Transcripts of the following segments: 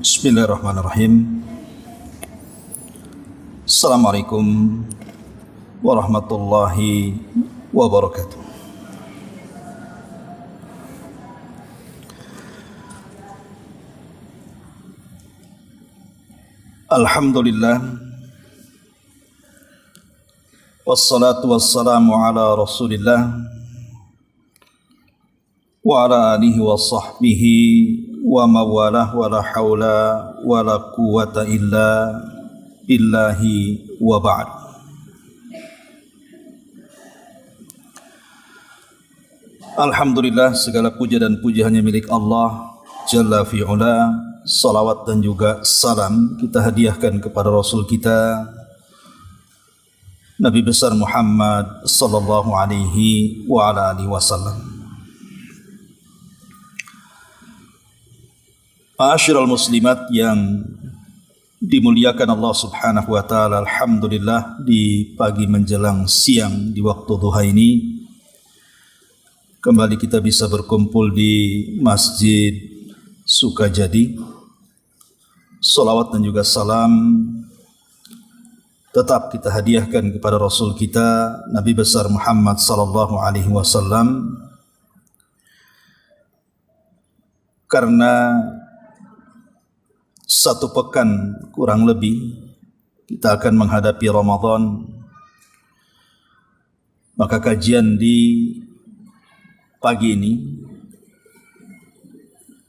Bismillahirrahmanirrahim. Assalamualaikum warahmatullahi wabarakatuh. Alhamdulillah, wassalatu wassalamu ala Rasulillah wa ala alihi wa sahbihi wa mawalah wa la hawla wa la quwata illa billahi wa ba'd. Alhamdulillah, segala puja dan puji hanya milik Allah Jalla fi'ula. Salawat dan juga salam kita hadiahkan kepada Rasul kita Nabi besar Muhammad sallallahu alaihi wa ala alihi wasallam. Ma'asyiral muslimat yang dimuliakan Allah Subhanahu wa taala, alhamdulillah di pagi menjelang siang di waktu duha ini kembali kita bisa berkumpul di Masjid Sukajadi. Salawat dan juga salam tetap kita hadiahkan kepada Rasul kita Nabi besar Muhammad sallallahu alaihi wasallam, karena satu pekan kurang lebih kita akan menghadapi Ramadan. Maka kajian di pagi ini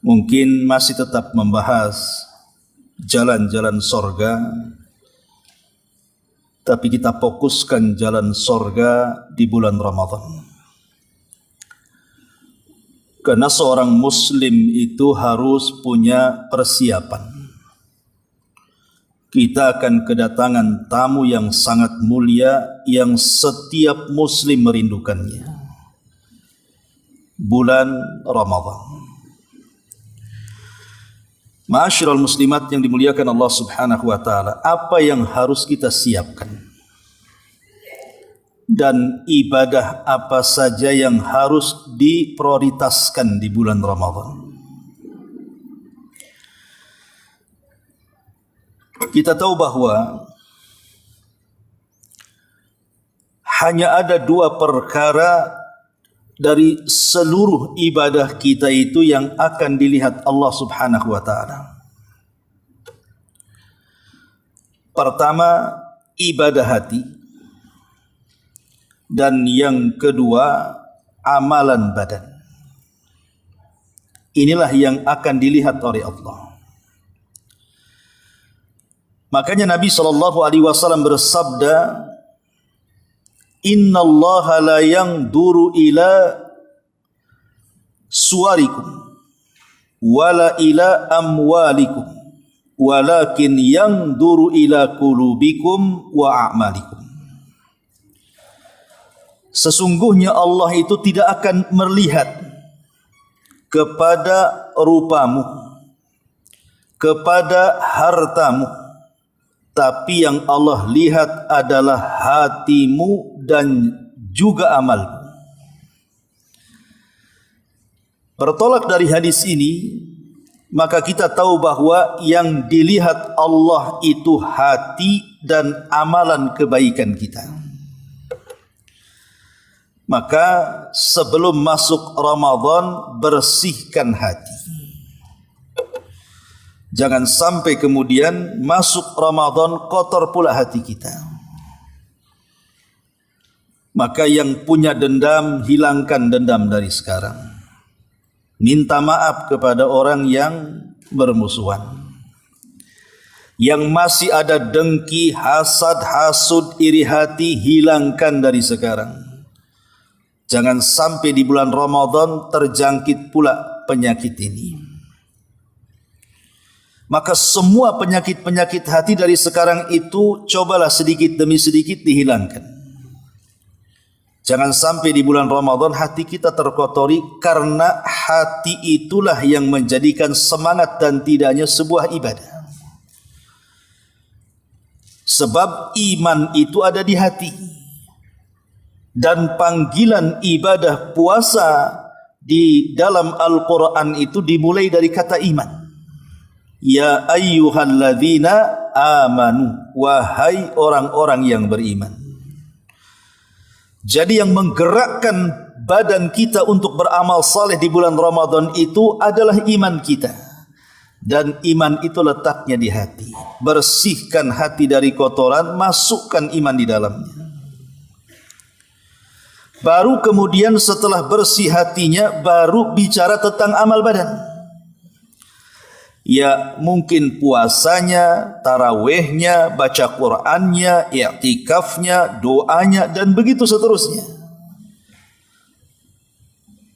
mungkin masih tetap membahas jalan-jalan sorga, tapi kita fokuskan jalan sorga di bulan Ramadan. Karena seorang muslim itu harus punya persiapan. Kita akan kedatangan tamu yang sangat mulia yang setiap muslim merindukannya. Bulan Ramadan. Ma'asyiral muslimat yang dimuliakan Allah Subhanahu wa taala, apa yang harus kita siapkan? Dan ibadah apa saja yang harus diprioritaskan di bulan Ramadan? Kita tahu bahwa hanya ada dua perkara dari seluruh ibadah kita itu yang akan dilihat Allah Subhanahu wa taala. Pertama, ibadah hati, dan yang kedua, amalan badan. Inilah yang akan dilihat oleh Allah. Makanya Nabi SAW bersabda, Inna Allah la yanzuru ila suwarikum wala ila amwalikum walakin yanzuru ila qulubikum wa a'malikum. Sesungguhnya Allah itu tidak akan melihat kepada rupamu, kepada hartamu, tapi yang Allah lihat adalah hatimu dan juga amalmu. Bertolak dari hadis ini, maka kita tahu bahwa yang dilihat Allah itu hati dan amalan kebaikan kita. Maka sebelum masuk Ramadan, bersihkan hati. Jangan sampai kemudian masuk Ramadan kotor pula hati kita. Maka yang punya dendam, hilangkan dendam dari sekarang. Minta maaf kepada orang yang bermusuhan. Yang masih ada dengki, hasad, hasud, iri hati, hilangkan dari sekarang. Jangan sampai di bulan Ramadan terjangkit pula penyakit ini. Maka semua penyakit-penyakit hati dari sekarang itu cobalah sedikit demi sedikit dihilangkan. Jangan sampai di bulan Ramadan hati kita terkotori, karena hati itulah yang menjadikan semangat dan tidaknya sebuah ibadah. Sebab iman itu ada di hati. Dan panggilan ibadah puasa di dalam Al-Quran itu dimulai dari kata iman. Ya ayyuhalladzina amanu, wahai orang-orang yang beriman. Jadi yang menggerakkan badan kita untuk beramal saleh di bulan Ramadan itu adalah iman kita. Dan iman itu letaknya di hati. Bersihkan hati dari kotoran, masukkan iman di dalamnya. Baru kemudian setelah bersih hatinya, baru bicara tentang amal badan. Ya mungkin puasanya, tarawehnya, baca Qur'annya, i'tikafnya, doanya, dan begitu seterusnya.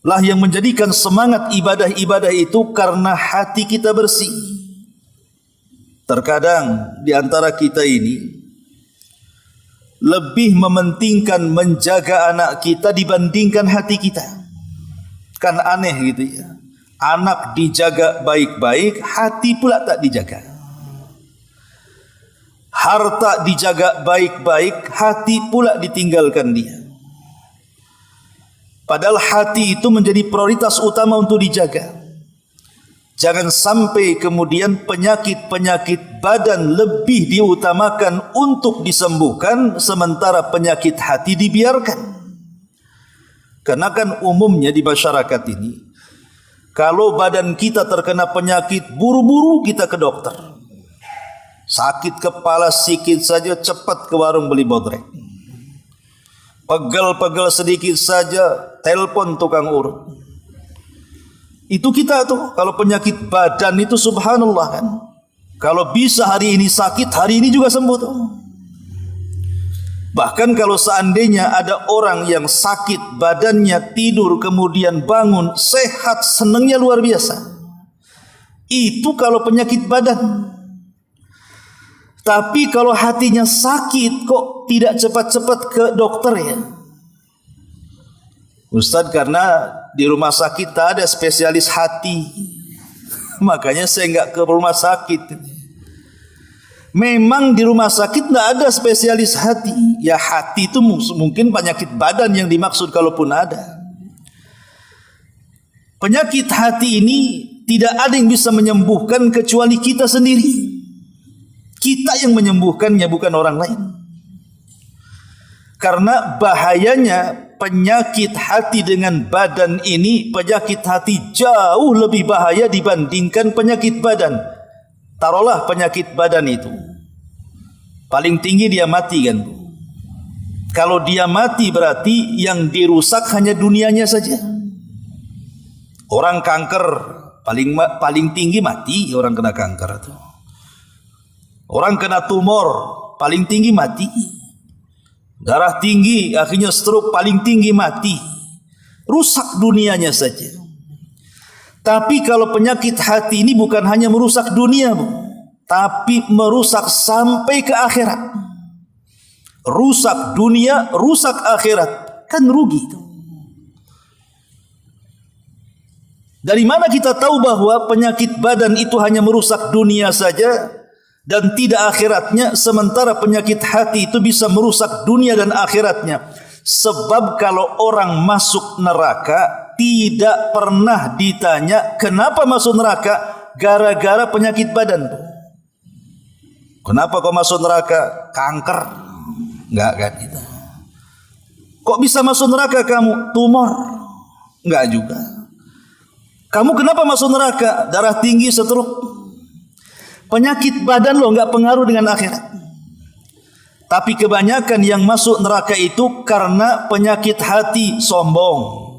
Lah yang menjadikan semangat ibadah-ibadah itu karena hati kita bersih. Terkadang di antara kita ini lebih mementingkan menjaga anak kita dibandingkan hati kita. Kan aneh gitu ya. Anak dijaga baik-baik, hati pula tak dijaga. Harta dijaga baik-baik, hati pula ditinggalkan dia. Padahal hati itu menjadi prioritas utama untuk dijaga. Jangan sampai kemudian penyakit-penyakit badan lebih diutamakan untuk disembuhkan, sementara penyakit hati dibiarkan. Karena kan umumnya di masyarakat ini, kalau badan kita terkena penyakit, buru-buru kita ke dokter. Sakit kepala sedikit saja, cepat ke warung beli bodrek. Pegel-pegel sedikit saja, telepon tukang urut. Itu kita tuh, kalau penyakit badan itu subhanallah kan. Kalau bisa hari ini sakit, hari ini juga sembuh tuh. Bahkan kalau seandainya ada orang yang sakit badannya, tidur kemudian bangun sehat, senangnya luar biasa. Itu kalau penyakit badan. Tapi kalau hatinya sakit, kok tidak cepat-cepat ke dokter ya? Ustadz, karena di rumah sakit tak ada spesialis hati, makanya saya nggak ke rumah sakit. Memang di rumah sakit tidak ada spesialis hati. Ya hati itu mungkin penyakit badan yang dimaksud kalaupun ada. Penyakit hati ini tidak ada yang bisa menyembuhkan kecuali kita sendiri. Kita yang menyembuhkannya, bukan orang lain. Karena bahayanya penyakit hati dengan badan ini, penyakit hati jauh lebih bahaya dibandingkan penyakit badan. Taruhlah penyakit badan itu paling tinggi dia mati kan. Kalau dia mati berarti yang dirusak hanya dunianya saja. Orang kanker paling tinggi mati, orang kena kanker itu. Orang kena tumor paling tinggi mati. Darah tinggi akhirnya stroke paling tinggi mati. Rusak dunianya saja. Tapi kalau penyakit hati ini bukan hanya merusak dunia, tapi merusak sampai ke akhirat. Rusak dunia, rusak akhirat. Kan rugi itu. Dari mana kita tahu bahwa penyakit badan itu hanya merusak dunia saja dan tidak akhiratnya, sementara penyakit hati itu bisa merusak dunia dan akhiratnya? Sebab kalau orang masuk neraka tidak pernah ditanya kenapa masuk neraka, gara-gara penyakit badan. Kenapa kau masuk neraka? Kanker. Enggak kan itu. Kok bisa masuk neraka kamu? Tumor. Enggak juga. Kamu kenapa masuk neraka? Darah tinggi, stroke. Penyakit badan lo enggak pengaruh dengan akhirat. Tapi kebanyakan yang masuk neraka itu karena penyakit hati, sombong.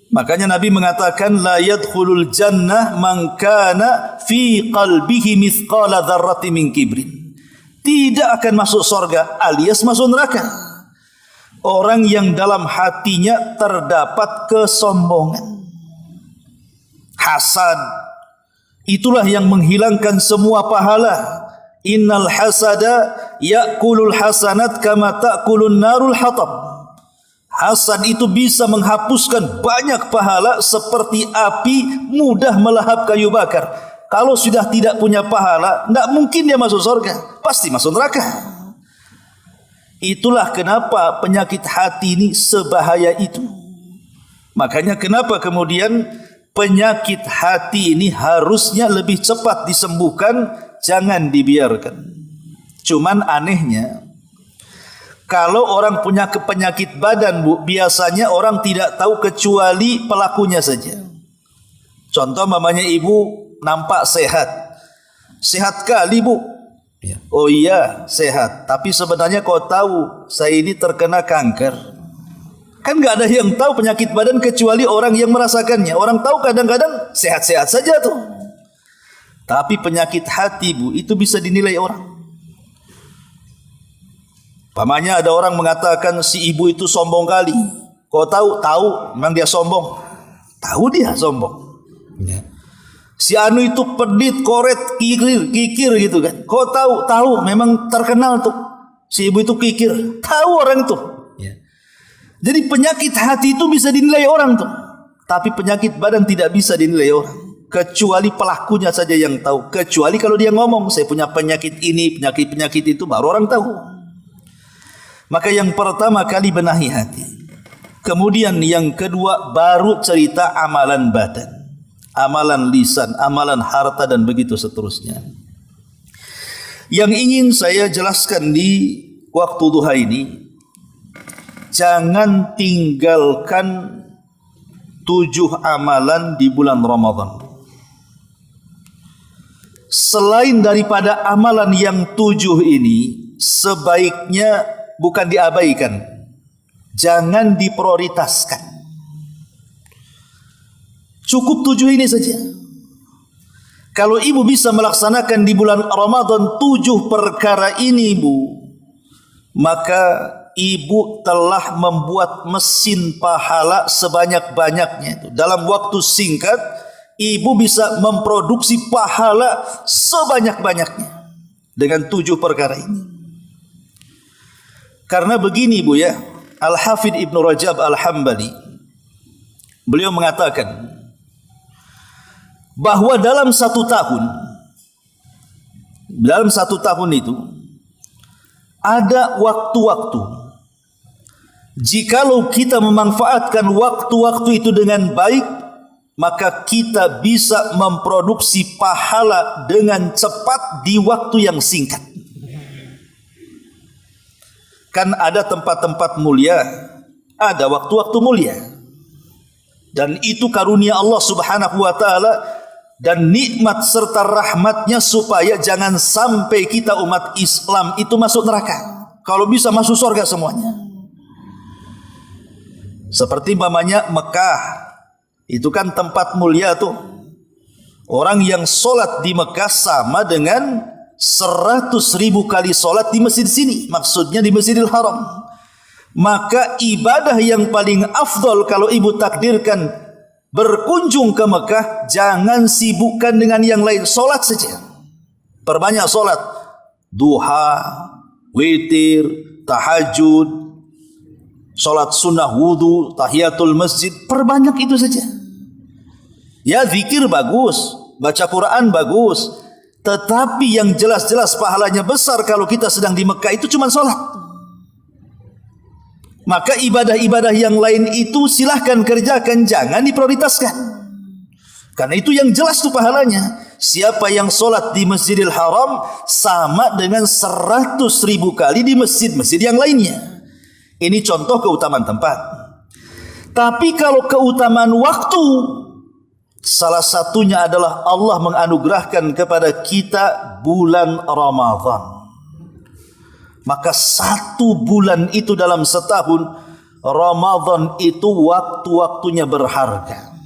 Makanya Nabi mengatakan la yadkhulul jannah man kana fi qalbihi mithqala dzarratin min kibrin. Tidak akan masuk surga alias masuk neraka orang yang dalam hatinya terdapat kesombongan, hasad. Itulah yang menghilangkan semua pahala. Innal hasada ya'kulul hasanat kama ta'kulun narul hatab. Hasad itu bisa menghapuskan banyak pahala seperti api mudah melahap kayu bakar. Kalau sudah tidak punya pahala, tidak mungkin dia masuk surga, pasti masuk neraka. Itulah kenapa penyakit hati ini sebahaya itu. Makanya kenapa kemudian penyakit hati ini harusnya lebih cepat disembuhkan, jangan dibiarkan. Cuman anehnya, kalau orang punya penyakit badan, Bu, biasanya orang tidak tahu kecuali pelakunya saja. Contoh mamanya ibu nampak sehat. Sehat kali, Bu. Ya. Oh iya, sehat. Tapi sebenarnya kau tahu, saya ini terkena kanker. Kan nggak ada yang tahu penyakit badan kecuali orang yang merasakannya. Orang tahu kadang-kadang sehat-sehat saja tuh. Tapi penyakit hati, Bu, itu bisa dinilai orang. Pamannya ada orang mengatakan si ibu itu sombong kali. Kau tahu? Tahu, memang dia sombong. Tahu dia sombong. Ya. Si anu itu pedit, koret, kikir gitu kan. Kau tahu? Tahu, memang terkenal tuh. Si ibu itu kikir. Tahu orang itu. Ya. Jadi penyakit hati itu bisa dinilai orang tuh. Tapi penyakit badan tidak bisa dinilai orang. Kecuali pelakunya saja yang tahu. Kecuali kalau dia ngomong, saya punya penyakit ini, penyakit itu, baru orang tahu. Maka yang pertama kali benahi hati. Kemudian yang kedua baru cerita amalan badan, amalan lisan, amalan harta dan begitu seterusnya. Yang ingin saya jelaskan di waktu duha ini, jangan tinggalkan 7 amalan di bulan Ramadan. Selain daripada amalan yang 7 ini, sebaiknya bukan diabaikan, jangan diprioritaskan. Cukup 7 ini saja. Kalau ibu bisa melaksanakan di bulan Ramadan 7 perkara ini, Bu, maka ibu telah membuat mesin pahala sebanyak-banyaknya. Dalam waktu singkat, ibu bisa memproduksi pahala sebanyak-banyaknya dengan 7 perkara ini. Karena begini, Bu, ya, Al-Hafidh Ibnu Rajab Al-Hambali, beliau mengatakan bahwa dalam satu tahun itu ada waktu-waktu, jikalau kita memanfaatkan waktu-waktu itu dengan baik, maka kita bisa memproduksi pahala dengan cepat di waktu yang singkat. Kan ada tempat-tempat mulia, ada waktu-waktu mulia. Dan itu karunia Allah Subhanahu wa taala dan nikmat serta rahmatnya supaya jangan sampai kita umat Islam itu masuk neraka. Kalau bisa masuk surga semuanya. Seperti mamanya Mekah, itu kan tempat mulia tuh. Orang yang solat di Mekah sama dengan 100.000 kali solat di masjid sini, maksudnya di Masjidil Haram. Maka ibadah yang paling afdol kalau ibu takdirkan berkunjung ke Mekah, jangan sibukkan dengan yang lain, solat saja. Perbanyak solat, duha, witir, tahajud, solat sunnah wudu, tahiyatul masjid, perbanyak itu saja. Ya, zikir bagus, baca Quran bagus, tetapi yang jelas-jelas pahalanya besar kalau kita sedang di Mekah itu cuma sholat. Maka ibadah-ibadah yang lain itu silahkan kerjakan, jangan diprioritaskan. Karena itu yang jelas itu pahalanya. Siapa yang sholat di Masjidil Haram sama dengan 100.000 kali di masjid-masjid yang lainnya. Ini contoh keutamaan tempat. Tapi kalau keutamaan waktu, salah satunya adalah Allah menganugerahkan kepada kita bulan Ramadan. Maka 1 bulan itu dalam setahun, Ramadan itu waktu-waktunya berharga.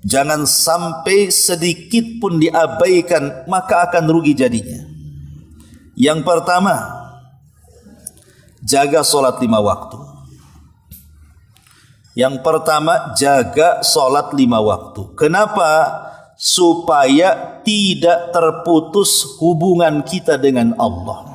Jangan sampai sedikit pun diabaikan, maka akan rugi jadinya. Yang pertama, jaga solat 5 waktu. Yang pertama, jaga solat 5 waktu. Kenapa? Supaya tidak terputus hubungan kita dengan Allah.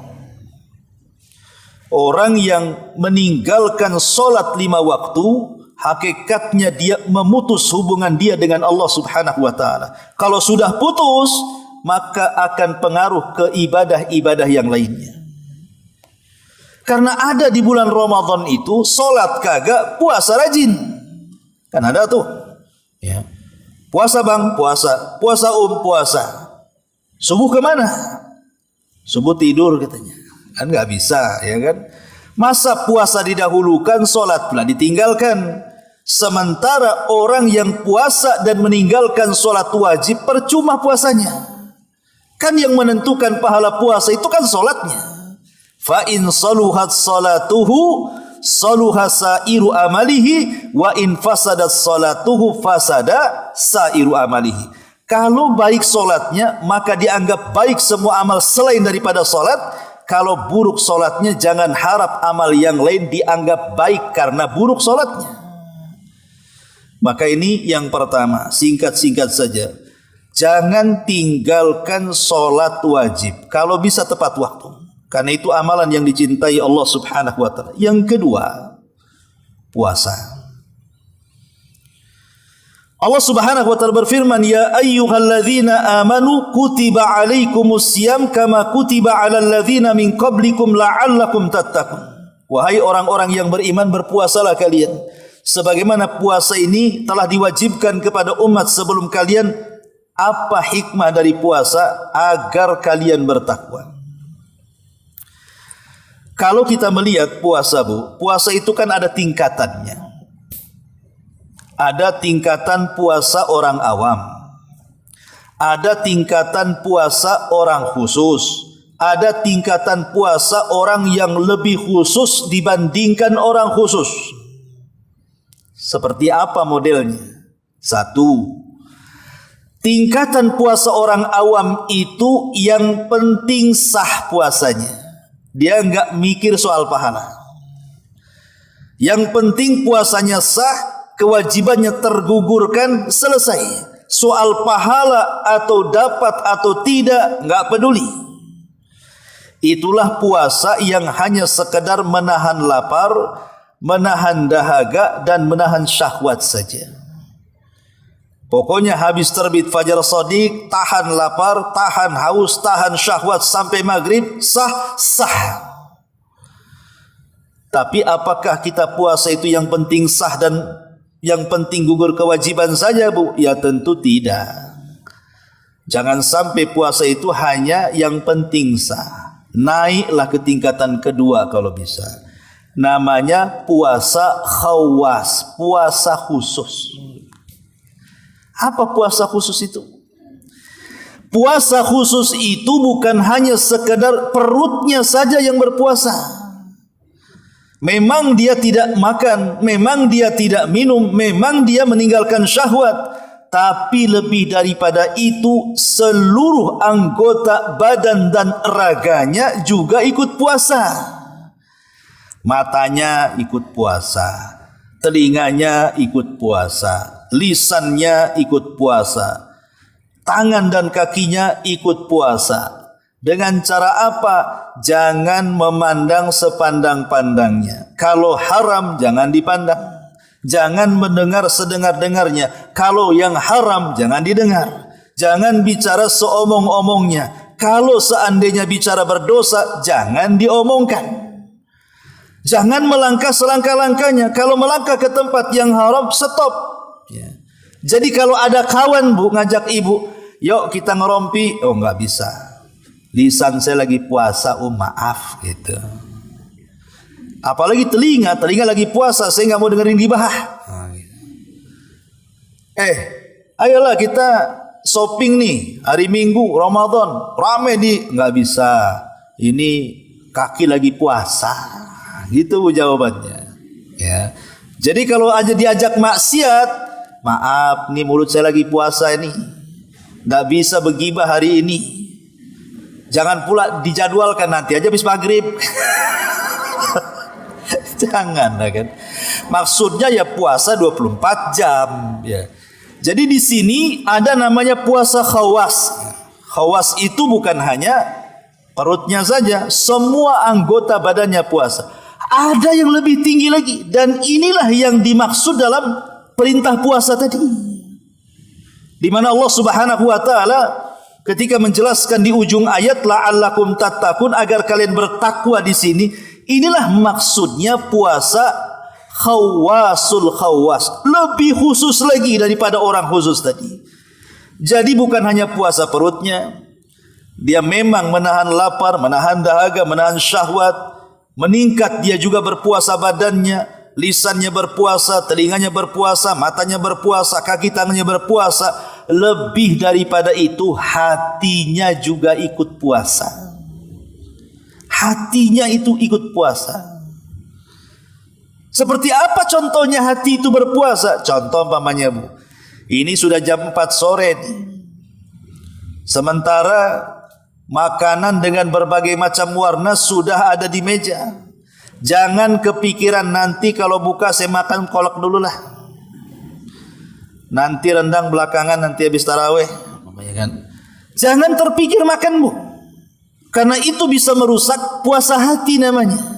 Orang yang meninggalkan solat 5 waktu, hakikatnya dia memutus hubungan dia dengan Allah Subhanahu wa taala. Kalau sudah putus, maka akan pengaruh ke ibadah-ibadah yang lainnya. Karena ada di bulan Ramadan itu solat kagak, puasa rajin. Kan ada tuh. Ya. Puasa bang, puasa. Puasa puasa. Subuh kemana? Subuh tidur katanya. Kan nggak bisa, ya kan? Masa puasa didahulukan, sholat pula ditinggalkan. Sementara orang yang puasa dan meninggalkan sholat wajib, percuma puasanya. Kan yang menentukan pahala puasa itu kan sholatnya. Fa in saluhat salatuhu saluha sairu amalihi wa in fasadat salatuhu fasada sairu amalihi. Kalau baik solatnya maka dianggap baik semua amal selain daripada solat. Kalau buruk solatnya jangan harap amal yang lain dianggap baik karena buruk solatnya. Maka ini yang pertama, singkat-singkat saja. Jangan tinggalkan solat wajib kalau bisa tepat waktu. Karena itu amalan yang dicintai Allah Subhanahu wa taala. Yang kedua, puasa. Allah Subhanahu wa taala berfirman, "Ya ayyuhalladzina amanu kutiba alaikumusiyam kama kutiba alal ladzina min qablikum la'allakum tattaqun." Wahai orang-orang yang beriman, berpuasalah kalian sebagaimana puasa ini telah diwajibkan kepada umat sebelum kalian. Apa hikmah dari puasa? Agar kalian bertakwa. Kalau kita melihat puasa, Bu, puasa itu kan ada tingkatannya. Ada tingkatan puasa orang awam. Ada tingkatan puasa orang khusus. Ada tingkatan puasa orang yang lebih khusus dibandingkan orang khusus. Seperti apa modelnya? Satu, tingkatan puasa orang awam itu yang penting sah puasanya. Dia enggak mikir soal pahala. Yang penting puasanya sah, kewajibannya tergugurkan, selesai. Soal pahala atau dapat atau tidak, enggak peduli. Itulah puasa yang hanya sekedar menahan lapar, menahan dahaga, dan menahan syahwat saja. Pokoknya habis terbit fajar shadiq, tahan lapar, tahan haus, tahan syahwat sampai maghrib, sah. Tapi apakah kita puasa itu yang penting sah dan yang penting gugur kewajiban saja, Bu? Ya tentu tidak. Jangan sampai puasa itu hanya yang penting sah. Naiklah ke tingkatan kedua kalau bisa. Namanya puasa khawas, puasa khusus. Apa puasa khusus itu? Puasa khusus itu bukan hanya sekedar perutnya saja yang berpuasa. Memang dia tidak makan, memang dia tidak minum, memang dia meninggalkan syahwat. Tapi lebih daripada itu, seluruh anggota badan dan raganya juga ikut puasa. Matanya ikut puasa, telinganya ikut puasa, lisannya ikut puasa, tangan dan kakinya ikut puasa. Dengan cara apa? Jangan memandang sepandang-pandangnya. Kalau haram jangan dipandang. Jangan mendengar sedengar-dengarnya. Kalau yang haram jangan didengar. Jangan bicara seomong-omongnya. Kalau seandainya bicara berdosa, jangan diomongkan. Jangan melangkah selangkah-langkahnya. Kalau melangkah ke tempat yang haram, stop. Ya. Jadi kalau ada kawan, Bu, ngajak ibu, yuk kita ngerompi. Oh, nggak bisa. Lisan saya lagi puasa, oh maaf gitu. Apalagi telinga lagi puasa, saya nggak mau dengerin gibah. Ayolah kita shopping nih hari Minggu Ramadan, rame nggak bisa. Ini kaki lagi puasa, gitu Bu jawabannya. Ya. Jadi kalau aja diajak maksiat, maaf nih mulut saya lagi puasa ini, nggak bisa begibah hari ini. Jangan pula dijadwalkan nanti aja habis maghrib. Jangan kan. Maksudnya ya puasa 24 jam ya. Jadi di sini ada namanya puasa khawas. Khawas itu bukan hanya perutnya saja, semua anggota badannya puasa. Ada yang lebih tinggi lagi, dan inilah yang dimaksud dalam perintah puasa tadi. Di mana Allah Subhanahu wa taala ketika menjelaskan di ujung ayat la'allakum tattaqun, agar kalian bertakwa di sini, inilah maksudnya puasa Khawasul khawas, lebih khusus lagi daripada orang khusus tadi. Jadi bukan hanya puasa perutnya, dia memang menahan lapar, menahan dahaga, menahan syahwat, meningkat dia juga berpuasa badannya, lisannya berpuasa, telinganya berpuasa, matanya berpuasa, kaki tangannya berpuasa. Lebih daripada itu, hatinya juga ikut puasa. Hatinya itu ikut puasa. Seperti apa contohnya hati itu berpuasa? Contoh umpamanya, Bu, ini sudah jam 4 sore nih. Sementara makanan dengan berbagai macam warna sudah ada di meja. Jangan kepikiran nanti kalau buka saya makan kolak dulu lah, nanti rendang belakangan, nanti habis tarawih. Jangan terpikir makan, Bu, karena itu bisa merusak puasa hati namanya.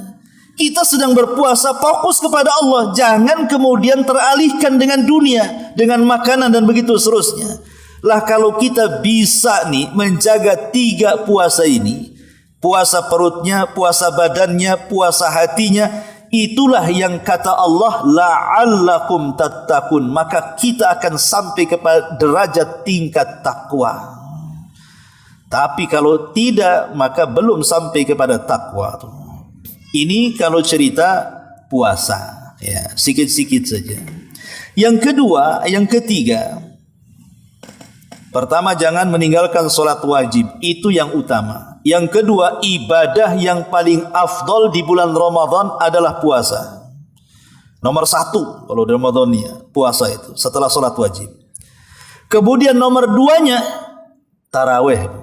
Kita sedang berpuasa, fokus kepada Allah. Jangan kemudian teralihkan dengan dunia, dengan makanan dan begitu seterusnya. Lah kalau kita bisa nih menjaga 3 puasa ini, puasa perutnya, puasa badannya, puasa hatinya, itulah yang kata Allah la'allakum tattaqun, maka kita akan sampai kepada derajat tingkat takwa. Tapi kalau tidak, maka belum sampai kepada takwa. Ini kalau cerita puasa, ya, sikit-sikit saja. Yang kedua, yang ketiga, pertama, jangan meninggalkan solat wajib, itu yang utama. Yang kedua, ibadah yang paling afdol di bulan Ramadan adalah puasa. Nomor 1 kalau di Ramadan ya, puasa itu setelah solat wajib. Kemudian nomor 2-nya tarawih.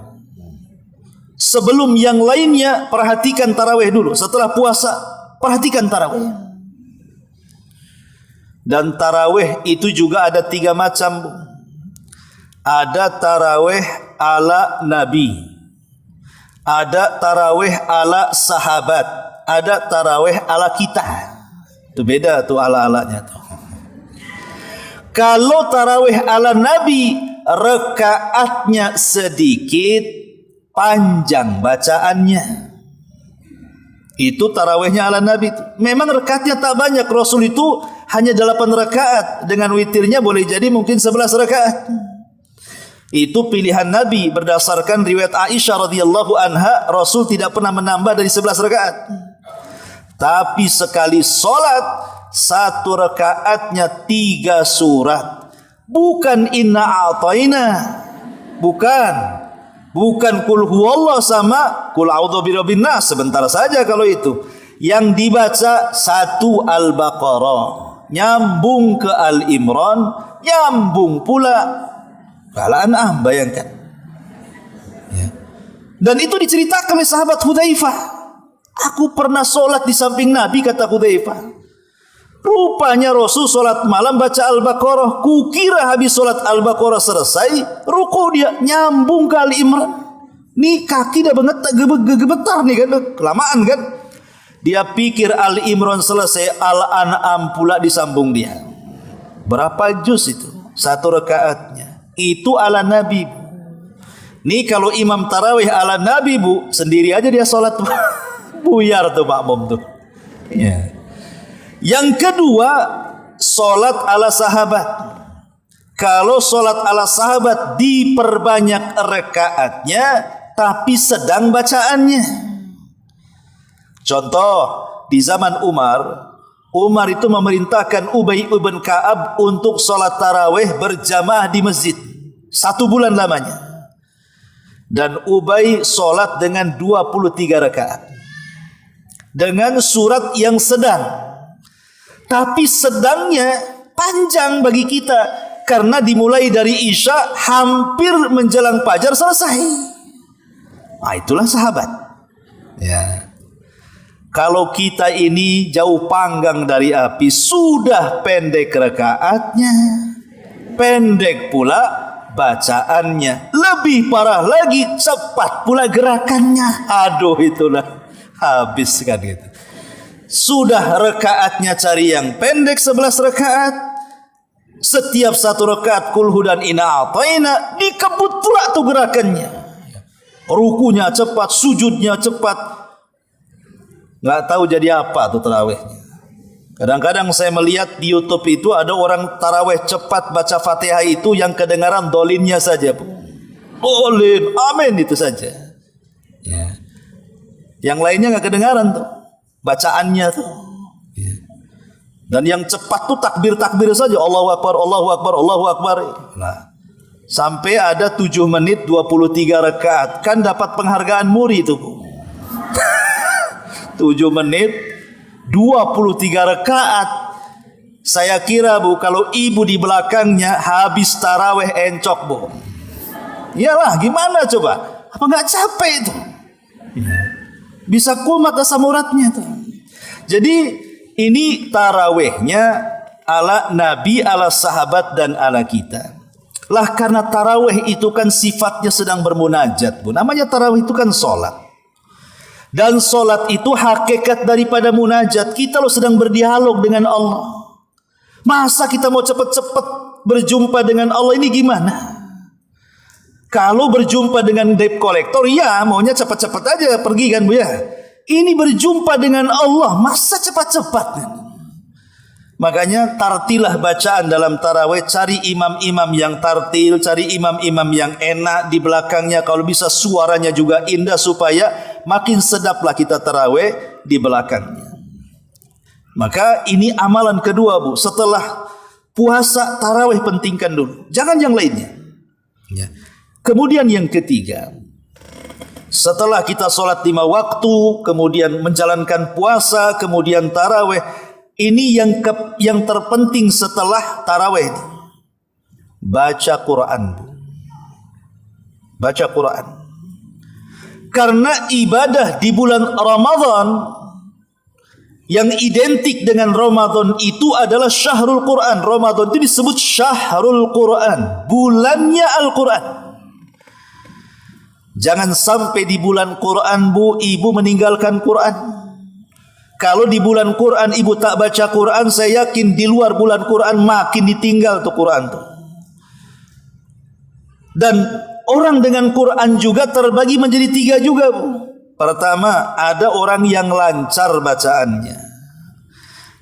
Sebelum yang lainnya, perhatikan tarawih dulu. Setelah puasa, perhatikan tarawih. Dan tarawih itu juga ada 3 macam. Ada tarawih ala Nabi, ada tarawih ala sahabat, ada tarawih ala kita. Itu beda tuh ala-alanya tuh. Kalau tarawih ala Nabi, rakaatnya sedikit, panjang bacaannya. Itu tarawihnya ala Nabi. Memang rakaatnya tak banyak. Rasul itu hanya 8 rakaat. Dengan witirnya boleh jadi mungkin 11 rakaat. Itu pilihan Nabi berdasarkan riwayat Aisyah radhiyallahu anha. Rasul tidak pernah menambah dari 11 rakaat. Tapi sekali solat, 1 rakaatnya 3 surat. Bukan inna a'tayna, bukan kul huwallah sama kul a'udzu birabbin nas, sebentar saja kalau itu. Yang dibaca 1 Al-Baqarah, nyambung ke Al-Imran, nyambung pula ke Al-An'am, bayangkan. Ya. Dan itu diceritakan oleh sahabat Hudzaifah. Aku pernah solat di samping Nabi, kata Hudzaifah. Rupanya Rasul solat malam baca Al-Baqarah. Kukira habis solat Al-Baqarah selesai, ruku dia nyambung ke Al-Imran. Nih kaki dah gemetar nih kan, kelamaan kan. Dia pikir Al-Imran selesai, Al-An'am pula disambung dia. Berapa juz itu? 1 rakaatnya. Itu ala Nabi. Nih kalau imam tarawih ala Nabi, Bu, sendiri aja dia solat buyar tuh makmum tuh. Ya. Yang kedua, solat ala sahabat. Kalau solat ala sahabat diperbanyak rakaatnya, tapi sedang bacaannya. Contoh, di zaman Umar itu memerintahkan Ubay ibn Ka'ab untuk solat tarawih berjamaah di masjid 1 bulan lamanya. Dan Ubay solat dengan 23 rakaat dengan surat yang sedang. Tapi sedangnya panjang bagi kita, karena dimulai dari Isya hampir menjelang fajar selesai. Nah, itulah sahabat. Ya. Kalau kita ini jauh panggang dari api, sudah pendek rakaatnya, pendek pula bacaannya, lebih parah lagi cepat pula gerakannya. Aduh, itulah habis kan gitu. Sudah rakaatnya cari yang pendek 11 rakaat. Setiap 1 rakaat kulhu dan inna a'tayna, dikebut pula tuh gerakannya. Rukunya cepat, sujudnya cepat. Nggak tahu jadi apa tuh tarawihnya. Kadang-kadang saya melihat di YouTube itu ada orang taraweh cepat baca Fatihah itu yang kedengaran dolinnya saja, Bu. Dolin, amin itu saja. Ya. Yang lainnya nggak kedengaran tuh bacaannya tuh. Ya. Dan yang cepat tuh takbir saja, Allahu Akbar, Allahu Akbar, Allahu Akbar. Nah, sampai ada 7 menit 23 rakaat, kan dapat penghargaan muri itu, Bu. 7 menit 23 rakaat. Saya kira, Bu, kalau ibu di belakangnya habis taraweh encok, Bu. Iyalah, gimana coba? Apa nggak capek itu? Bisa kumat asam uratnya tuh. Jadi ini tarawehnya ala Nabi, ala sahabat, dan ala kita. Lah karena taraweh itu kan sifatnya sedang bermunajat, Bu. Namanya taraweh itu kan sholat. Dan sholat itu hakikat daripada munajat. Kita loh sedang berdialog dengan Allah. Masa kita mau cepat-cepat berjumpa dengan Allah, ini gimana? Kalau berjumpa dengan debt collector, ya maunya cepat-cepat aja pergi kan, Bu, ya. Ini berjumpa dengan Allah, masa cepat-cepat? Makanya tartilah bacaan dalam taraweh. Cari imam-imam yang tartil, cari imam-imam yang enak di belakangnya. Kalau bisa suaranya juga indah supaya makin sedaplah kita taraweh di belakangnya. Maka ini amalan kedua, Bu. Setelah puasa, taraweh pentingkan dulu. Jangan yang lainnya. Ya. Kemudian yang ketiga, setelah kita sholat 5 waktu, kemudian menjalankan puasa, kemudian taraweh, ini yang terpenting setelah taraweh, baca Quran, Bu. Baca Quran. Karena ibadah di bulan Ramadan yang identik dengan Ramadan itu adalah Syahrul Quran. Ramadan itu disebut Syahrul Quran, bulannya Al-Quran. Jangan sampai di bulan Quran, Bu, ibu meninggalkan Quran. Kalau di bulan Quran ibu tak baca Quran, saya yakin di luar bulan Quran makin ditinggal tuh Quran tuh. Dan orang dengan Quran juga terbagi menjadi 3 juga, Bu. Pertama, ada orang yang lancar bacaannya.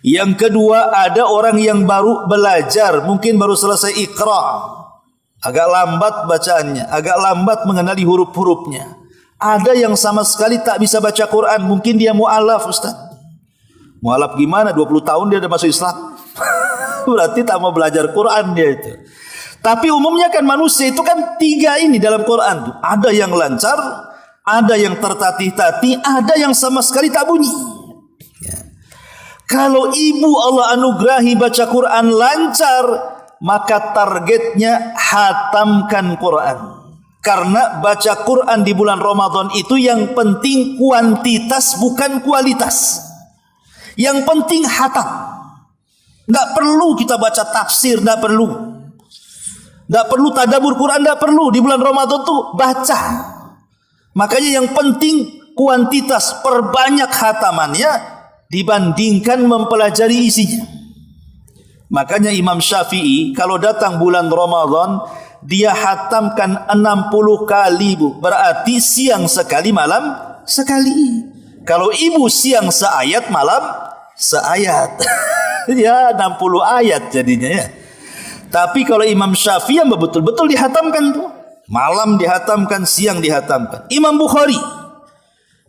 Yang kedua, ada orang yang baru belajar, mungkin baru selesai Iqra. Agak lambat bacaannya, agak lambat mengenali huruf-hurufnya. Ada yang sama sekali tak bisa baca Quran, mungkin dia mu'alaf, Ustaz. Mu'alaf gimana? 20 tahun dia udah masuk Islam. Berarti tak mau belajar Quran dia itu. Tapi umumnya kan manusia itu kan 3 ini dalam Quran. Ada yang lancar, ada yang tertatih-tatih, ada yang sama sekali tak bunyi. Ya. Kalau ibu Allah anugerahi baca Quran lancar, maka targetnya hatamkan Quran. Karena baca Quran di bulan Ramadan itu yang penting kuantitas bukan kualitas. Yang penting hatam. Tidak perlu kita baca tafsir, tidak perlu. Tidak perlu tadabbur Quran, tidak perlu. Di bulan Ramadan tuh baca. Makanya yang penting kuantitas, perbanyak hatamannya dibandingkan mempelajari isinya. Makanya Imam Syafi'i kalau datang bulan Ramadan dia hatamkan 60 kali, Bu. Berarti siang sekali, malam sekali. Kalau ibu siang seayat, malam seayat. Ya 60 ayat jadinya ya. Tapi kalau Imam Syafi'i yang betul-betul dihatamkan tuh. Malam dihatamkan, siang dihatamkan. Imam Bukhari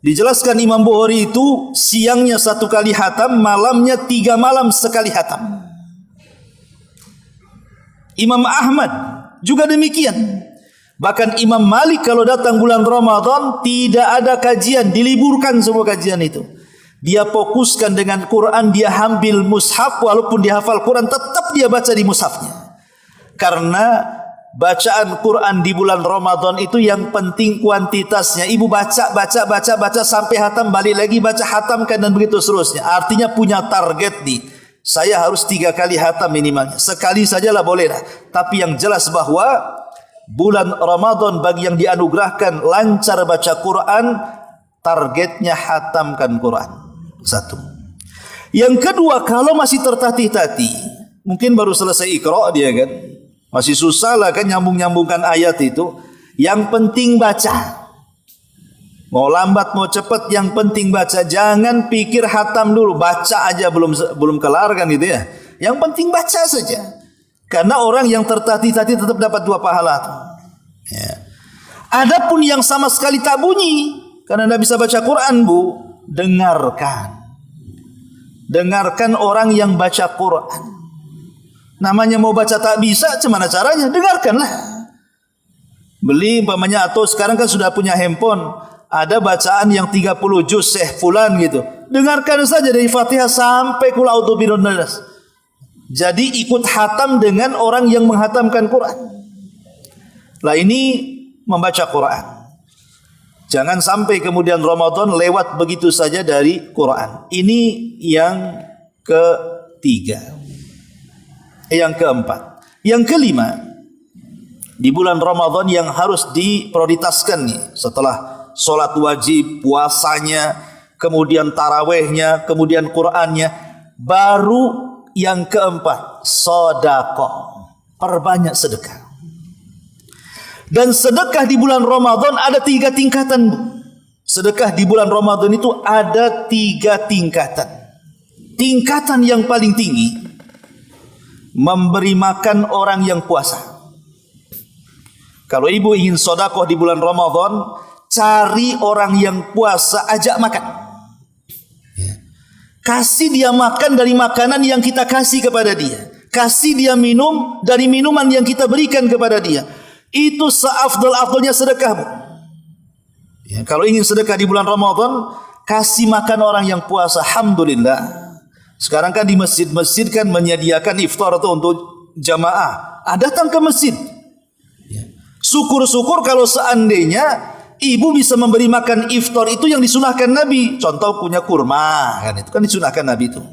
dijelaskan, Imam Bukhari itu siangnya 1 kali hatam, malamnya 3 malam sekali hatam. Imam Ahmad juga demikian. Bahkan Imam Malik kalau datang bulan Ramadan tidak ada kajian, diliburkan semua kajian itu. Dia fokuskan dengan Quran, dia ambil mushaf, walaupun dia hafal Quran tetap dia baca di mushafnya. Karena bacaan Quran di bulan Ramadan itu yang penting kuantitasnya. Ibu baca sampai hatam, balik lagi baca, hatamkan, dan begitu seterusnya. Artinya punya target nih. Saya harus 3 kali hatam minimalnya. Sekali sajalah boleh lah. Tapi yang jelas bahwa bulan Ramadan bagi yang dianugerahkan lancar baca Quran, targetnya hatamkan Quran. 1. Yang kedua, kalau masih tertatih-tatih, mungkin baru selesai Iqra dia kan, masih susah lah kan nyambung-nyambungkan ayat itu. Yang penting baca. Mau lambat mau cepat yang penting baca. Jangan pikir hatam dulu, baca aja belum kelar kan gitu ya. Yang penting baca saja. Karena orang yang tertatih-tatih tetap dapat 2 pahala. Ya. Adapun yang sama sekali tak bunyi karena tidak bisa baca Quran, Bu, dengarkan orang yang baca Quran. Namanya mau baca tak bisa, gimana caranya? Dengarkanlah. Beli umpamanya, atau sekarang kan sudah punya handphone, ada bacaan yang 30 juz fulan gitu. Dengarkan saja dari Fatihah sampai Qul a'udzu birabbin nas. Jadi ikut hatam dengan orang yang menghatamkan Quran. Lah ini membaca Quran. Jangan sampai kemudian Ramadan lewat begitu saja dari Quran. Ini yang ketiga. Yang keempat. Yang kelima, di bulan Ramadan yang harus diprioritaskan nih, setelah sholat wajib, puasanya, kemudian tarawehnya, kemudian Qurannya, baru yang keempat, sedekah. Perbanyak sedekah. Dan sedekah di bulan Ramadan ada 3 tingkatan. Sedekah di bulan Ramadan itu ada 3 tingkatan. Tingkatan yang paling tinggi, memberi makan orang yang puasa. Kalau ibu ingin sedekah di bulan Ramadan, cari orang yang puasa, ajak makan. Kasih dia makan dari makanan yang kita kasih kepada dia. Kasih dia minum dari minuman yang kita berikan kepada dia. Itu seafdal-afdalnya sedekah, Bu. Ya, kalau ingin sedekah di bulan Ramadan, kasih makan orang yang puasa. Alhamdulillah. Sekarang kan di masjid-masjid kan menyediakan iftar itu untuk jamaah. Datang ke masjid. Ya. Syukur-syukur kalau seandainya ibu bisa memberi makan iftar itu yang disunahkan Nabi. Contoh punya kurma, kan itu kan disunahkan Nabi itu.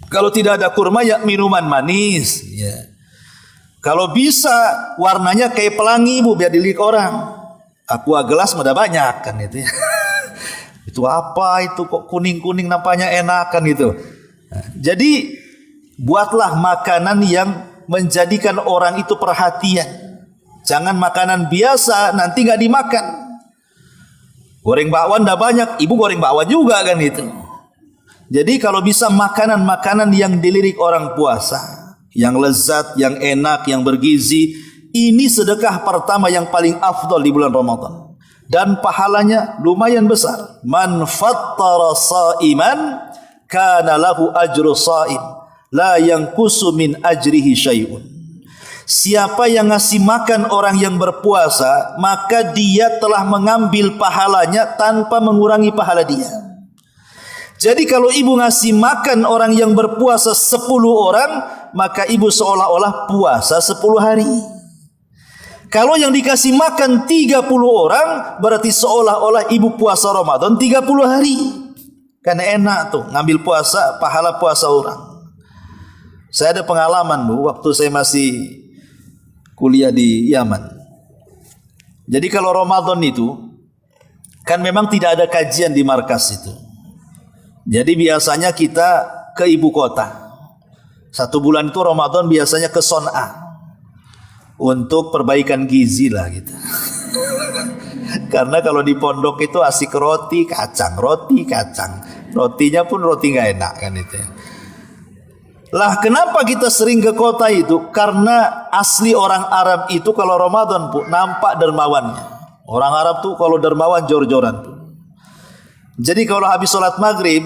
Kalau tidak ada kurma ya minuman manis. Ya. Kalau bisa warnanya kayak pelangi, Bu, biar dilihat orang. Aqua gelas udah banyak kan itu ya. Itu apa itu kok kuning-kuning nampaknya enak kan itu. Nah, jadi buatlah makanan yang menjadikan orang itu perhatian. Jangan makanan biasa nanti nggak dimakan. Goreng bakwan udah banyak, ibu goreng bakwan juga kan itu. Jadi kalau bisa makanan-makanan yang dilirik orang puasa, yang lezat, yang enak, yang bergizi, ini sedekah pertama yang paling afdal di bulan Ramadan. Dan pahalanya lumayan besar. Man fattara sa'iman kana lahu ajru sha'im la yanqusu min ajrihi syai'un. Siapa yang ngasih makan orang yang berpuasa, maka dia telah mengambil pahalanya tanpa mengurangi pahala dia. Jadi kalau ibu ngasih makan orang yang berpuasa 10 orang, maka ibu seolah-olah puasa 10 hari. Kalau yang dikasih makan 30 orang, berarti seolah-olah ibu puasa Ramadan 30 hari. Karena enak tuh ngambil puasa, pahala puasa orang. Saya ada pengalaman, Bu, waktu saya masih kuliah di Yaman. Jadi kalau Ramadan itu kan memang tidak ada kajian di markas itu. Jadi biasanya kita ke ibu kota. 1 bulan itu Ramadan biasanya ke Son'a untuk perbaikan gizi lah gitu. Karena kalau di pondok itu asik roti kacang. Rotinya pun roti nggak enak kan itu. Lah kenapa kita sering ke kota itu? Karena asli orang Arab itu kalau Ramadan pun nampak dermawannya. Orang Arab tuh kalau dermawan jor-joran tuh. Jadi kalau habis sholat maghrib,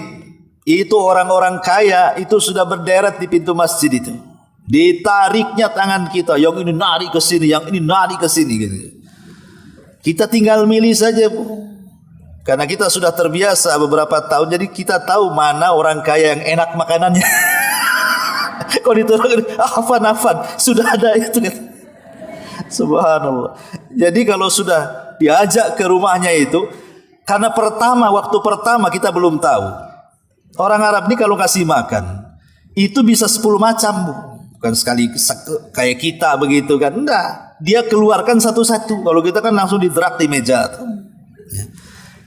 itu orang-orang kaya itu sudah berderet di pintu masjid itu. Ditariknya tangan kita, yang ini narik ke sini, yang ini narik ke sini gitu. Kita tinggal milih saja, Bu. Karena kita sudah terbiasa beberapa tahun, jadi kita tahu mana orang kaya yang enak makanannya. Kalau ditolak, afan, sudah ada itu kan. Subhanallah. Jadi kalau sudah diajak ke rumahnya itu, karena waktu pertama kita belum tahu. Orang Arab ini kalau kasih makan, itu bisa 10 macam, Bu. Bukan sekali kayak kita begitu kan. Enggak, dia keluarkan satu-satu. Kalau kita kan langsung diderak di meja.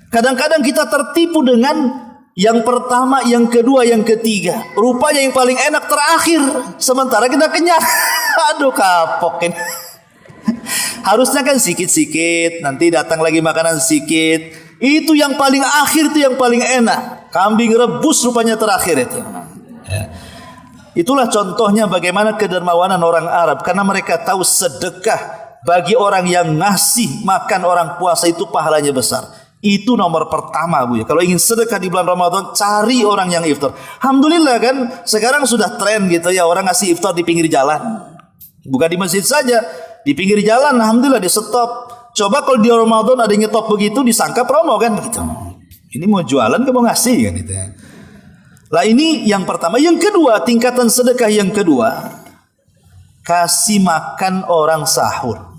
Kadang-kadang kita tertipu dengan yang pertama, yang kedua, yang ketiga. Rupanya yang paling enak terakhir. Sementara kita kenyang. Aduh kapok ini. Harusnya kan sikit-sikit, nanti datang lagi makanan sedikit. Itu yang paling akhir, itu yang paling enak. Kambing rebus rupanya terakhir itu. Ya. Itulah contohnya bagaimana kedermawanan orang Arab, karena mereka tahu sedekah bagi orang yang ngasih makan orang puasa itu pahalanya besar. Itu nomor pertama, Bu ya. Kalau ingin sedekah di bulan Ramadan, cari orang yang iftar. Alhamdulillah kan sekarang sudah tren gitu ya, orang ngasih iftar di pinggir jalan. Bukan di masjid saja, di pinggir jalan alhamdulillah di stop. Coba kalau di Ramadan ada yang nyetop begitu, disangka promo kan begitu. Ini mau jualan ke mau ngasih kan itu ya. Lah ini yang pertama. Yang kedua, tingkatan sedekah yang kedua, kasih makan orang sahur.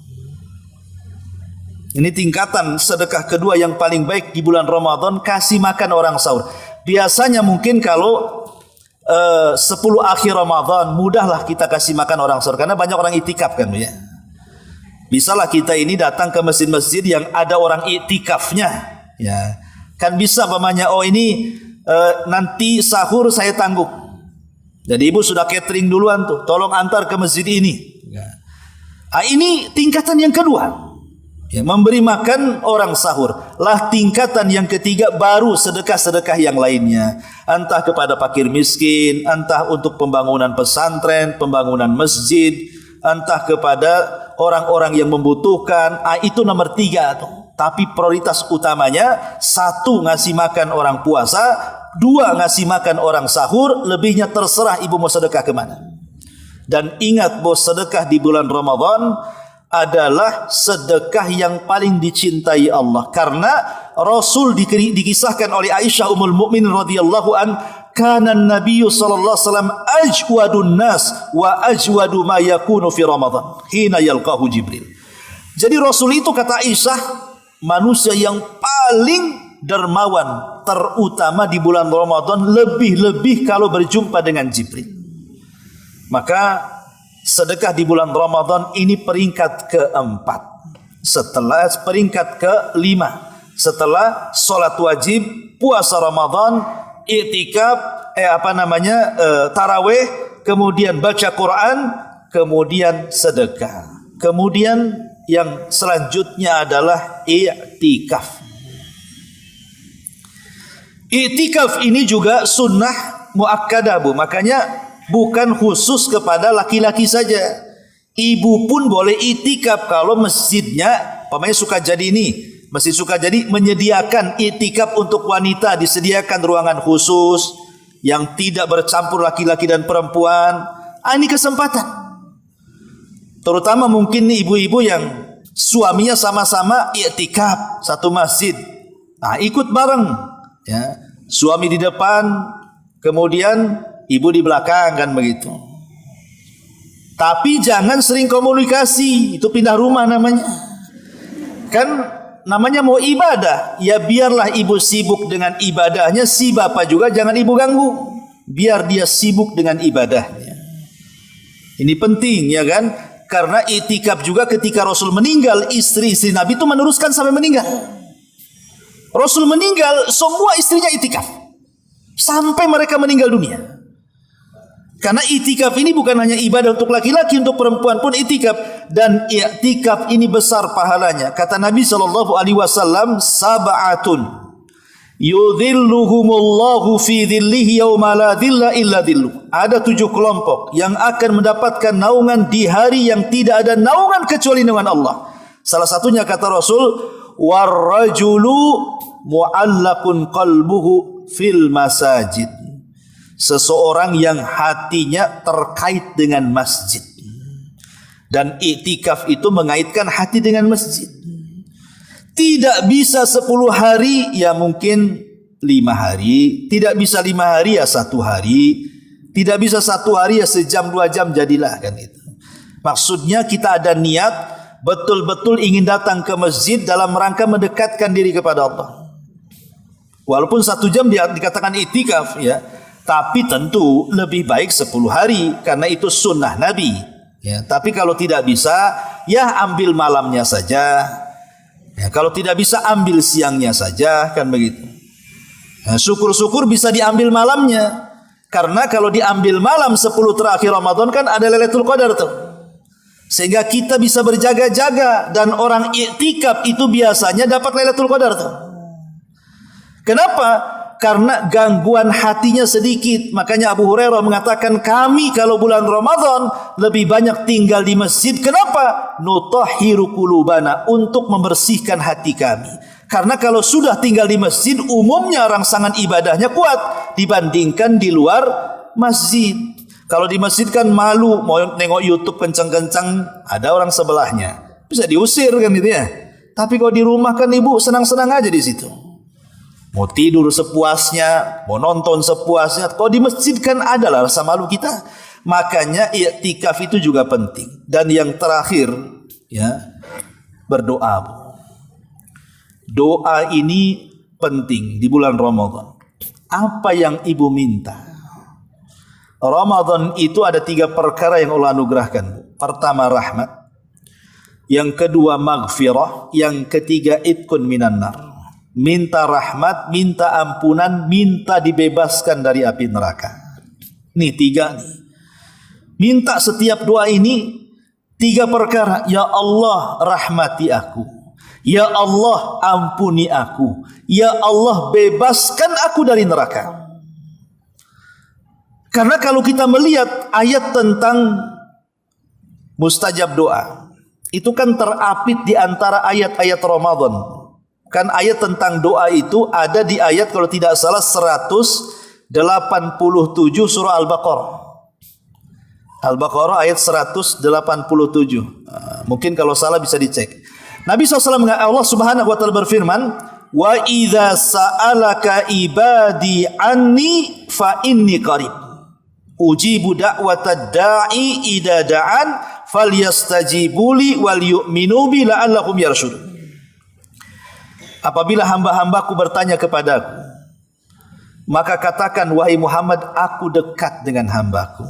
Ini tingkatan sedekah kedua yang paling baik di bulan Ramadan, kasih makan orang sahur. Biasanya mungkin kalau 10 akhir Ramadan mudahlah kita kasih makan orang sahur karena banyak orang itikaf kan ya. Bisalah kita ini datang ke masjid-masjid yang ada orang itikafnya ya. Kan bisa pamannya, oh ini nanti sahur saya tanggung. Jadi ibu sudah catering duluan tuh, tolong antar ke masjid ini. Ini tingkatan yang kedua. Ya, memberi makan orang sahur. Lah tingkatan yang ketiga baru sedekah-sedekah yang lainnya. Entah kepada fakir miskin, entah untuk pembangunan pesantren, pembangunan masjid, entah kepada orang-orang yang membutuhkan. Itu nomor 3 tuh. Tapi prioritas utamanya 1 ngasih makan orang puasa, 2 ngasih makan orang sahur, lebihnya terserah ibu mau sedekah kemana. Dan ingat bahwa sedekah di bulan Ramadan adalah sedekah yang paling dicintai Allah, karena Rasul dikisahkan oleh Aisyah Ummul Mukminin radhiyallahu an, kana an-nabiy sallallahu alaihi wasallam ajwadun nas wa ajwadu ma yakunu fi Ramadan hina yalqahu Jibril. Jadi Rasul itu kata Aisyah manusia yang paling dermawan, terutama di bulan Ramadan, lebih-lebih kalau berjumpa dengan Jibril. Maka sedekah di bulan Ramadan ini peringkat keempat. Setelah peringkat kelima, setelah sholat wajib, puasa Ramadan, i'tikaf, tarawih, kemudian baca Quran, kemudian sedekah. Kemudian yang selanjutnya adalah i'tikaf. I'tikaf ini juga sunnah muakkadah, Bu. Makanya bukan khusus kepada laki-laki saja. Ibu pun boleh i'tikaf kalau masjidnya, pemain Sukajadi ini, Masjid Sukajadi menyediakan i'tikaf untuk wanita, disediakan ruangan khusus yang tidak bercampur laki-laki dan perempuan. Ini kesempatan. Terutama mungkin nih ibu-ibu yang suaminya sama-sama i'tikaf satu masjid. Ikut bareng ya. Suami di depan, kemudian ibu di belakang kan begitu. Tapi jangan sering komunikasi, itu pindah rumah namanya. Kan namanya mau ibadah, ya biarlah ibu sibuk dengan ibadahnya, si bapak juga jangan ibu ganggu. Biar dia sibuk dengan ibadahnya. Ini penting ya kan? Karena i'tikaf juga ketika Rasul meninggal, istri-istri Nabi itu meneruskan sampai meninggal. Rasul meninggal, semua istrinya i'tikaf sampai mereka meninggal dunia. Karena i'tikaf ini bukan hanya ibadah untuk laki-laki, untuk perempuan pun i'tikaf. Dan i'tikaf ini besar pahalanya. Kata Nabi SAW, sab'atun yudhilluhumullahu fi dhillihi yawma la dhilla illa dhilluh. Ada 7 kelompok yang akan mendapatkan naungan di hari yang tidak ada naungan kecuali naungan Allah. Salah satunya kata Rasul, warrajulu mu'allakun qalbuhu fil masajid. Seseorang yang hatinya terkait dengan masjid. Dan i'tikaf itu mengaitkan hati dengan masjid. Tidak bisa 10 hari, ya mungkin 5 hari. Tidak bisa 5 hari, ya 1 hari. Tidak bisa 1 hari, ya sejam 2 jam jadilah kan itu. Maksudnya kita ada niat betul-betul ingin datang ke masjid dalam rangka mendekatkan diri kepada Allah. Walaupun 1 jam dikatakan i'tikaf ya, tapi tentu lebih baik 10 hari karena itu sunnah Nabi. Ya, tapi kalau tidak bisa, ya ambil malamnya saja. Ya, kalau tidak bisa ambil siangnya saja, kan begitu. Nah, syukur-syukur bisa diambil malamnya. Karena kalau diambil malam 10 terakhir Ramadan kan ada Lailatul Qadar tuh. Sehingga kita bisa berjaga-jaga dan orang i'tikaf itu biasanya dapat Lailatul Qadar tuh. Kenapa? Karena gangguan hatinya sedikit. Makanya Abu Hurairah mengatakan, kami kalau bulan Ramadan lebih banyak tinggal di masjid. Kenapa? Nutahhiru qulubana, untuk membersihkan hati kami. Karena kalau sudah tinggal di masjid, umumnya rangsangan ibadahnya kuat dibandingkan di luar masjid. Kalau di masjid kan malu, mau nengok YouTube kencang-kencang, ada orang sebelahnya, bisa diusir kan gitu ya. Tapi kalau di rumah kan ibu senang-senang aja di situ. Mau tidur sepuasnya, mau nonton sepuasnya. Kalau di masjid kan adalah rasa malu kita. Makanya i'tikaf itu juga penting. Dan yang terakhir, ya, berdoa. Doa ini penting di bulan Ramadan. Apa yang ibu minta? Ramadan itu ada 3 perkara yang Allah anugerahkan. Pertama rahmat, yang kedua maghfirah, yang ketiga itqun minan nar. Minta rahmat, minta ampunan, minta dibebaskan dari api neraka. Nih 3 nih. Minta setiap doa ini 3 perkara. Ya Allah rahmati aku. Ya Allah ampuni aku. Ya Allah bebaskan aku dari neraka. Karena kalau kita melihat ayat tentang mustajab doa, itu kan terapit di antara ayat-ayat Ramadan. Kan ayat tentang doa itu ada di ayat kalau tidak salah 187 surah Al-Baqarah. Al-Baqarah ayat 187. Mungkin kalau salah bisa dicek. Nabi SAW mengatakan, Allah Subhanahu wa taala berfirman, "Wa idza sa'alaka ibadi anni fa inni qarib. Ujibu da'watad da'i idza da'an falyastajibuli wal yu'minu bi la'allahum yarshudun." Apabila hamba-hambaku bertanya kepadaku, maka katakan, wahai Muhammad, aku dekat dengan hambaku.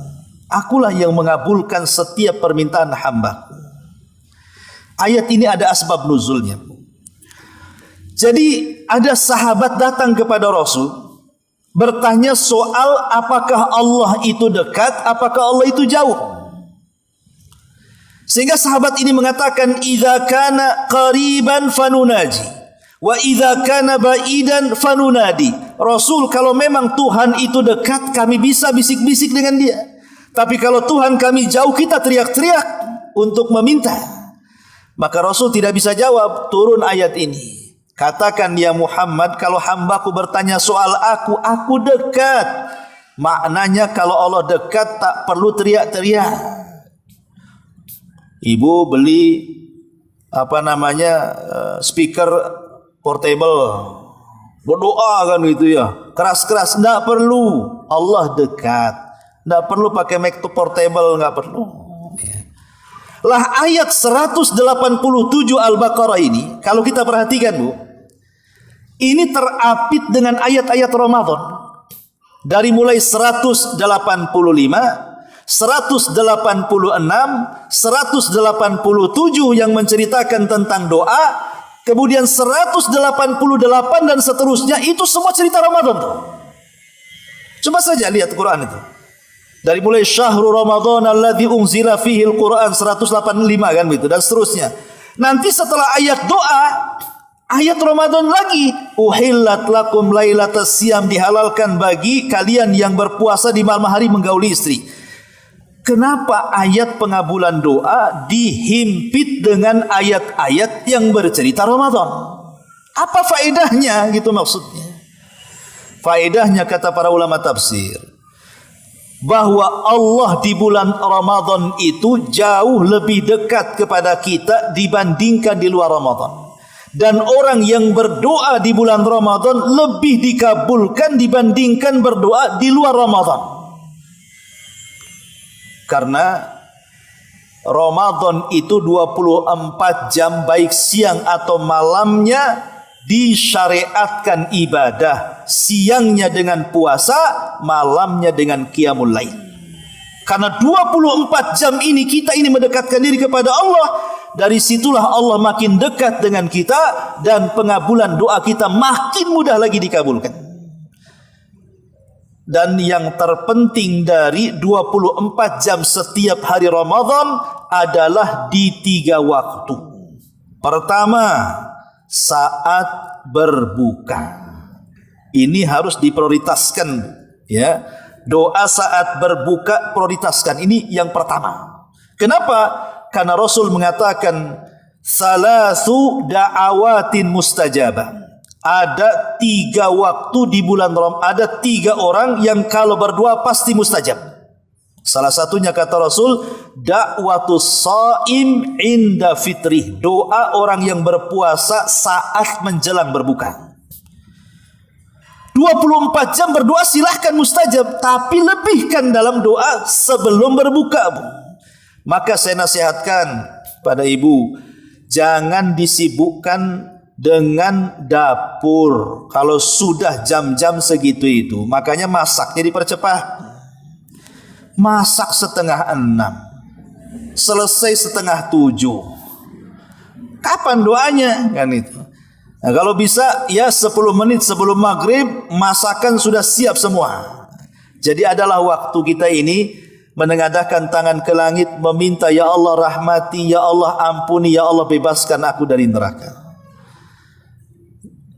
Akulah yang mengabulkan setiap permintaan hambaku. Ayat ini ada asbab nuzulnya. Jadi ada sahabat datang kepada Rasul, bertanya soal apakah Allah itu dekat, apakah Allah itu jauh. Sehingga sahabat ini mengatakan, idza kana qariban fanunaji, wa idza kana ba'idan fanunadi. Rasul, kalau memang Tuhan itu dekat, kami bisa bisik-bisik dengan dia. Tapi kalau Tuhan kami jauh, kita teriak-teriak untuk meminta. Maka Rasul tidak bisa jawab. Turun ayat ini. Katakan ya Muhammad, kalau hambaku bertanya soal aku dekat. Maknanya kalau Allah dekat tak perlu teriak-teriak. Ibu beli speaker portable, berdoa kan gitu ya, keras-keras, tidak perlu. Allah dekat, tidak perlu pakai mic portable, nggak perlu. Lah ayat 187 Al-Baqarah ini, kalau kita perhatikan Bu, ini terapit dengan ayat-ayat Ramadan. Dari mulai 185, 186, 187 yang menceritakan tentang doa. Kemudian 188 dan seterusnya, itu semua cerita Ramadan tuh. Coba saja lihat Quran itu. Dari mulai syahrul Ramadan alladzi unzila fihi al-Quran 185 kan begitu dan seterusnya. Nanti setelah ayat doa, ayat Ramadan lagi, uhillat lakum lailatas siyam, dihalalkan bagi kalian yang berpuasa di malam hari menggauli istri. Kenapa ayat pengabulan doa dihimpit dengan ayat-ayat yang bercerita Ramadan? Apa faedahnya gitu maksudnya? Faedahnya kata para ulama tafsir, bahwa Allah di bulan Ramadan itu jauh lebih dekat kepada kita dibandingkan di luar Ramadan. Dan orang yang berdoa di bulan Ramadan lebih dikabulkan dibandingkan berdoa di luar Ramadan. Karena Ramadan itu 24 jam baik siang atau malamnya disyariatkan ibadah. Siangnya dengan puasa, malamnya dengan qiyamul lail. Karena 24 jam ini kita ini mendekatkan diri kepada Allah. Dari situlah Allah makin dekat dengan kita dan pengabulan doa kita makin mudah lagi dikabulkan. Dan yang terpenting dari 24 jam setiap hari Ramadan adalah di 3 waktu. Pertama, saat berbuka. Ini harus diprioritaskan, ya. Doa saat berbuka prioritaskan. Ini yang pertama. Kenapa? Karena Rasul mengatakan salasu da'awatin mustajabah. Ada 3 waktu di bulan Ramadan, ada 3 orang yang kalau berdoa pasti mustajab. Salah satunya kata Rasul, da'watus shaim inda fitrih. Doa orang yang berpuasa saat menjelang berbuka. 24 jam berdoa silahkan mustajab, tapi lebihkan dalam doa sebelum berbuka, Bu. Maka saya nasihatkan pada ibu, jangan disibukkan dengan dapur kalau sudah jam-jam segitu itu. Makanya masaknya dipercepat. Masak 5:30, selesai 6:30. Kapan doanya? Kan itu. Nah, kalau bisa ya 10 menit sebelum maghrib masakan sudah siap semua. Jadi adalah waktu kita ini menengadahkan tangan ke langit, meminta, ya Allah rahmati, ya Allah ampuni, ya Allah bebaskan aku dari neraka.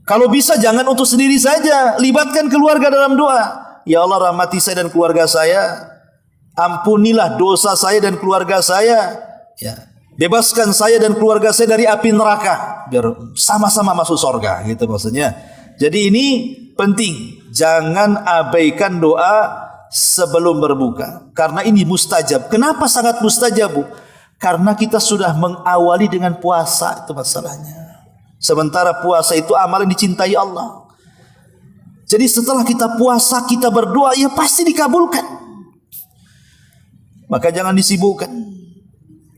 Kalau bisa jangan untuk sendiri saja, libatkan keluarga dalam doa. Ya Allah rahmati saya dan keluarga saya, ampunilah dosa saya dan keluarga saya, ya. Bebaskan saya dan keluarga saya dari api neraka, biar sama-sama masuk surga, gitu maksudnya. Jadi ini penting, jangan abaikan doa sebelum berbuka, karena ini mustajab. Kenapa sangat mustajab, Bu? Karena kita sudah mengawali dengan puasa, itu masalahnya. Sementara puasa itu amal yang dicintai Allah. Jadi setelah kita puasa, kita berdoa, ya pasti dikabulkan. Maka jangan disibukkan.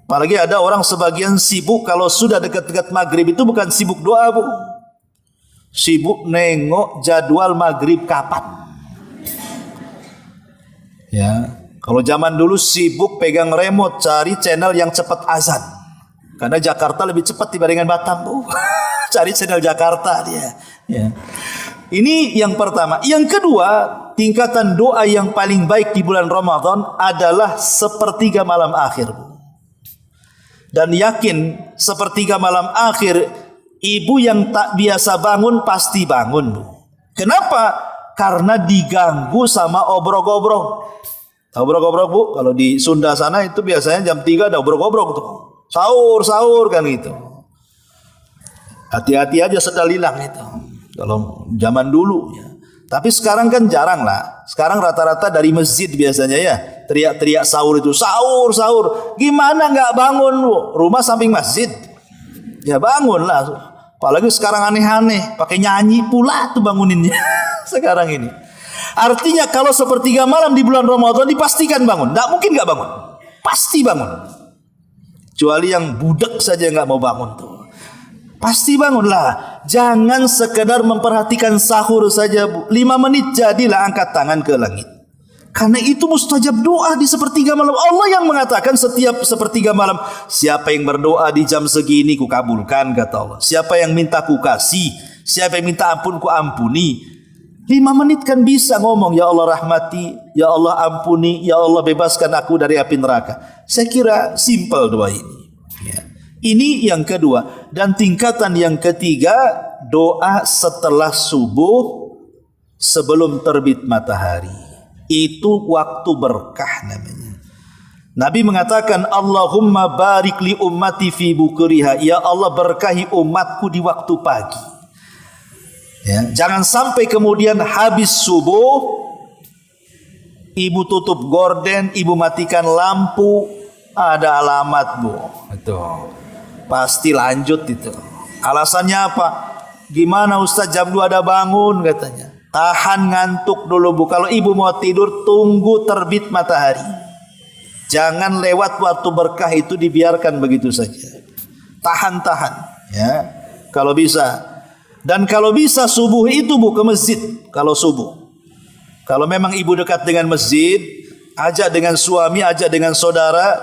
Apalagi ada orang sebagian sibuk kalau sudah dekat-dekat maghrib itu bukan sibuk doa, Bu. Sibuk nengok jadwal maghrib kapan. Ya, kalau zaman dulu sibuk pegang remote cari channel yang cepat azan. Karena Jakarta lebih cepat dibandingkan Batam, Bu. Cari channel Jakarta dia. Ya. Ini yang pertama. Yang kedua, tingkatan doa yang paling baik di bulan Ramadan adalah sepertiga malam akhir, Bu. Dan yakin sepertiga malam akhir ibu yang tak biasa bangun pasti bangun, Bu. Kenapa? Karena diganggu sama obrok-obrok. Tahu obrok-obrok, Bu? Kalau di Sunda sana itu biasanya jam 3 ada obrok-obrok tuh. Sahur kan gitu. Hati-hati aja sedalilang itu. Kalau zaman dulu ya. Tapi sekarang kan jarang lah. Sekarang rata-rata dari masjid biasanya ya. Teriak-teriak sahur itu. Sahur. Gimana nggak bangun, Bu? Rumah samping masjid. Ya bangun lah. Apalagi sekarang aneh-aneh. Pakai nyanyi pula tuh banguninnya. Sekarang ini. Artinya kalau sepertiga malam di bulan Ramadan dipastikan bangun. Nggak mungkin nggak bangun. Pasti bangun. Kecuali yang budak saja nggak mau bangun tuh. Pasti bangunlah. Jangan sekedar memperhatikan sahur saja, Bu. 5 menit jadilah angkat tangan ke langit. Karena itu mustajab doa di sepertiga malam. Allah yang mengatakan setiap sepertiga malam, siapa yang berdoa di jam segini ku kabulkan, kata Allah. Siapa yang minta ku kasih, siapa yang minta ampun ku ampuni. 5 menit kan bisa ngomong, ya Allah rahmati, ya Allah ampuni, ya Allah bebaskan aku dari api neraka. Saya kira simple doa ini. Ya. Ini yang kedua. Dan tingkatan yang ketiga, doa setelah subuh sebelum terbit matahari. Itu waktu berkah namanya. Nabi mengatakan, Allahumma barik li ummati fi bukuriha. Ya Allah berkahi umatku di waktu pagi. Ya, jangan sampai kemudian habis subuh, ibu tutup gorden, ibu matikan lampu, ada alamat, Bu. Itu pasti lanjut itu. Alasannya apa? Gimana Ustaz jam 2 ada bangun katanya. Tahan ngantuk dulu, Bu. Kalau ibu mau tidur tunggu terbit matahari. Jangan lewat waktu berkah itu dibiarkan begitu saja. Tahan ya. Kalau bisa. Dan kalau bisa subuh itu, Bu, ke masjid kalau subuh. Kalau memang ibu dekat dengan masjid, ajak dengan suami, ajak dengan saudara,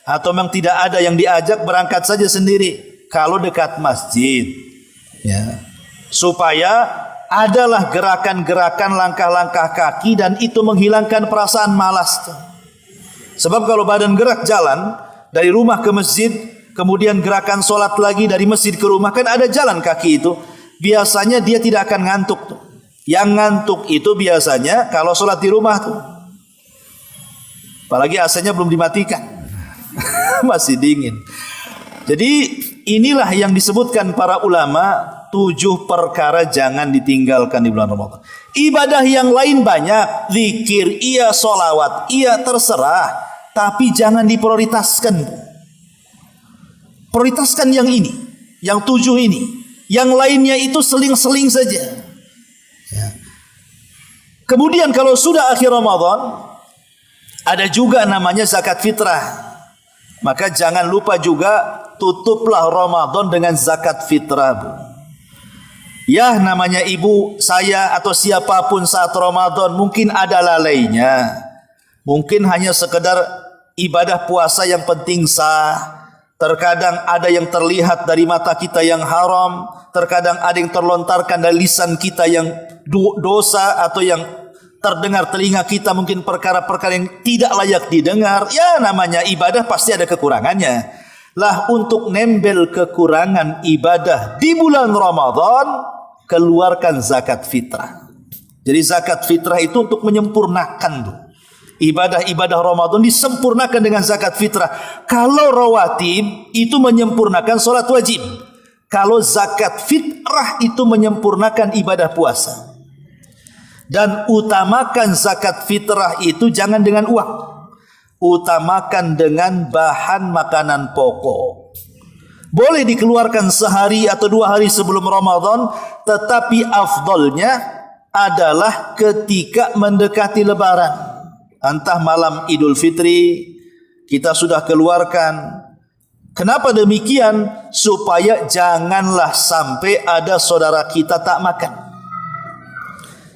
atau memang tidak ada yang diajak, berangkat saja sendiri kalau dekat masjid, ya, supaya adalah gerakan-gerakan langkah-langkah kaki dan itu menghilangkan perasaan malas. Sebab kalau badan gerak jalan dari rumah ke masjid, kemudian gerakan sholat lagi dari masjid ke rumah, kan ada jalan kaki itu, biasanya dia tidak akan ngantuk tuh. Yang ngantuk itu biasanya kalau sholat di rumah tuh. Apalagi AC-nya belum dimatikan. Masih dingin. Jadi inilah yang disebutkan para ulama, 7 perkara jangan ditinggalkan di bulan Ramadan. Ibadah yang lain banyak, zikir, iya, solawat, iya, terserah, tapi jangan diprioritaskan. Prioritaskan yang ini, yang 7 ini. Yang lainnya itu seling-seling saja. Ya. Kemudian kalau sudah akhir Ramadan, ada juga namanya zakat fitrah. Maka jangan lupa juga tutuplah Ramadan dengan zakat fitrah, Bu. Ya, namanya ibu, saya atau siapapun saat Ramadan mungkin ada lalainya. Mungkin hanya sekedar ibadah puasa yang penting sah. Terkadang ada yang terlihat dari mata kita yang haram. Terkadang ada yang terlontarkan dari lisan kita yang dosa, atau yang terdengar telinga kita mungkin perkara-perkara yang tidak layak didengar. Ya, namanya ibadah pasti ada kekurangannya. Lah, untuk nembel kekurangan ibadah di bulan Ramadan, keluarkan zakat fitrah. Jadi zakat fitrah itu untuk menyempurnakan tuh. Ibadah-ibadah Ramadan disempurnakan dengan zakat fitrah. Kalau rawatib itu menyempurnakan sholat wajib. Kalau zakat fitrah itu menyempurnakan ibadah puasa. Dan utamakan zakat fitrah itu jangan dengan uang. Utamakan dengan bahan makanan pokok. Boleh dikeluarkan sehari atau 2 hari sebelum Ramadan, tetapi afdolnya adalah ketika mendekati Lebaran. Entah malam Idul Fitri kita sudah keluarkan. Kenapa demikian? Supaya janganlah sampai ada saudara kita tak makan.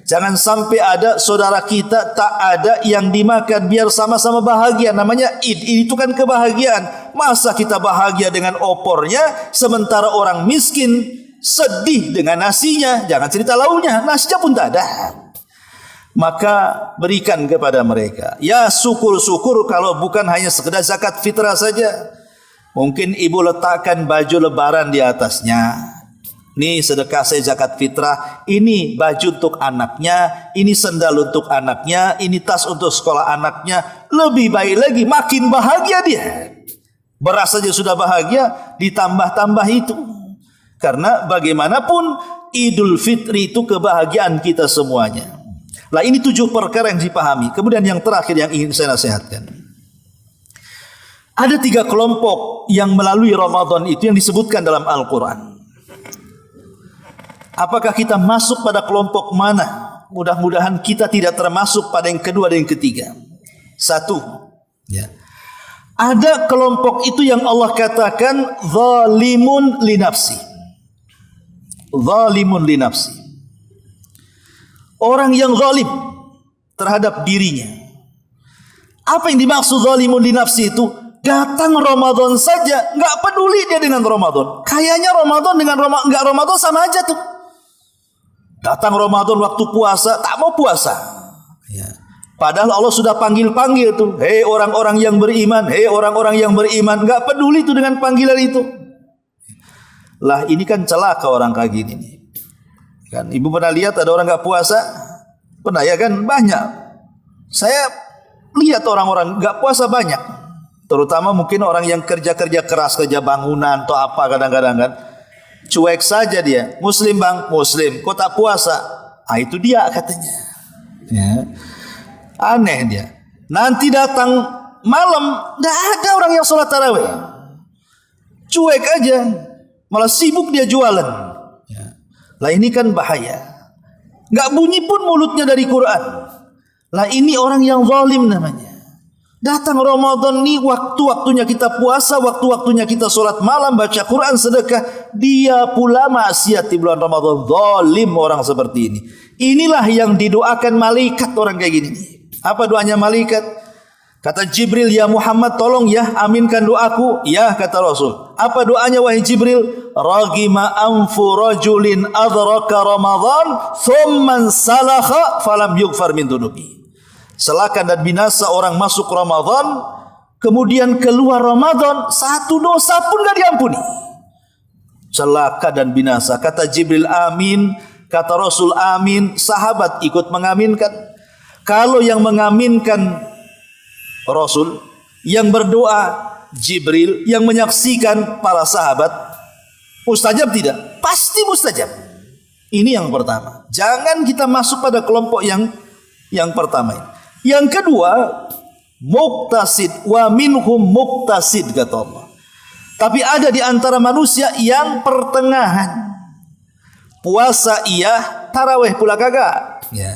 Jangan sampai ada saudara kita tak ada yang dimakan, biar sama-sama bahagia. Namanya Id, itu kan kebahagiaan. Masa kita bahagia dengan opornya, sementara orang miskin sedih dengan nasinya. Jangan cerita lauknya, nasinya pun tak ada. Maka berikan kepada mereka. Ya, syukur-syukur kalau bukan hanya sekedar zakat fitrah saja. Mungkin ibu letakkan baju lebaran di atasnya. Ini sedekah saya zakat fitrah, ini baju untuk anaknya, ini sendal untuk anaknya, ini tas untuk sekolah anaknya. Lebih baik lagi, makin bahagia dia. Beras saja sudah bahagia, ditambah-tambah itu. Karena bagaimanapun Idul Fitri itu kebahagiaan kita semuanya. Lah, ini 7 perkara yang dipahami. Kemudian yang terakhir yang ingin saya nasihatkan. Ada 3 kelompok yang melalui Ramadan itu yang disebutkan dalam Al-Quran. Apakah kita masuk pada kelompok mana? Mudah-mudahan kita tidak termasuk pada yang kedua dan yang ketiga. 1, ya. Ada kelompok itu yang Allah katakan zalimun li nafsi. Zalimun li nafsi. Orang yang zalim terhadap dirinya. Apa yang dimaksud zalimun li nafsi itu? Datang Ramadan saja nggak peduli dia dengan Ramadan. Kayaknya Ramadan dengan nggak Ramadan sama aja tuh. Datang Ramadan waktu puasa tak mau puasa. Ya. Padahal Allah sudah panggil-panggil tuh, hei orang-orang yang beriman, hei orang-orang yang beriman, nggak peduli tuh dengan panggilan itu. Lah, ini kan celaka orang kayak gini nih. Kan ibu pernah lihat ada orang nggak puasa? Pernah ya kan? Banyak. Saya lihat orang-orang nggak puasa banyak. Terutama mungkin orang yang kerja-kerja keras, kerja bangunan atau apa kadang-kadang kan. Cuek saja dia. Muslim bang, Muslim. Kok tak puasa? Ah, itu dia katanya. Ya. Aneh dia. Nanti datang malam, tidak ada orang yang sholat tarawih. Cuek aja. Malah sibuk dia jualan. Ya. Lah, ini kan bahaya. Nggak bunyi pun mulutnya dari Quran. Lah, ini orang yang zalim namanya. Datang Ramadan nih, waktu-waktunya kita puasa, waktu-waktunya kita sholat malam, baca Quran, sedekah. Dia pula maksiat di bulan Ramadan. Zalim orang seperti ini. Inilah yang didoakan malaikat orang kayak gini. Apa doanya malaikat? Kata Jibril, ya Muhammad tolong ya aminkan doaku. Ya, kata Rasul. Apa doanya wahai Jibril? Ragima anfu rajulin adraka Ramadan thumman salakha falam yughfar min dunubi. Celaka dan binasa orang masuk Ramadan, kemudian keluar Ramadan, 1 dosa pun gak diampuni. Celaka dan binasa. Kata Jibril, amin. kata Rasul amin, sahabat ikut mengaminkan. Kalau yang mengaminkan Rasul, yang berdoa Jibril, yang menyaksikan para sahabat, mustajab tidak? Pasti mustajab. Ini yang pertama. Jangan kita masuk pada kelompok yang pertama ini. Yang kedua, muqtasid, wa minhum muqtasid kata Allah. Tapi ada di antara manusia yang pertengahan. Puasa iya, tarawih pula kagak. Ya.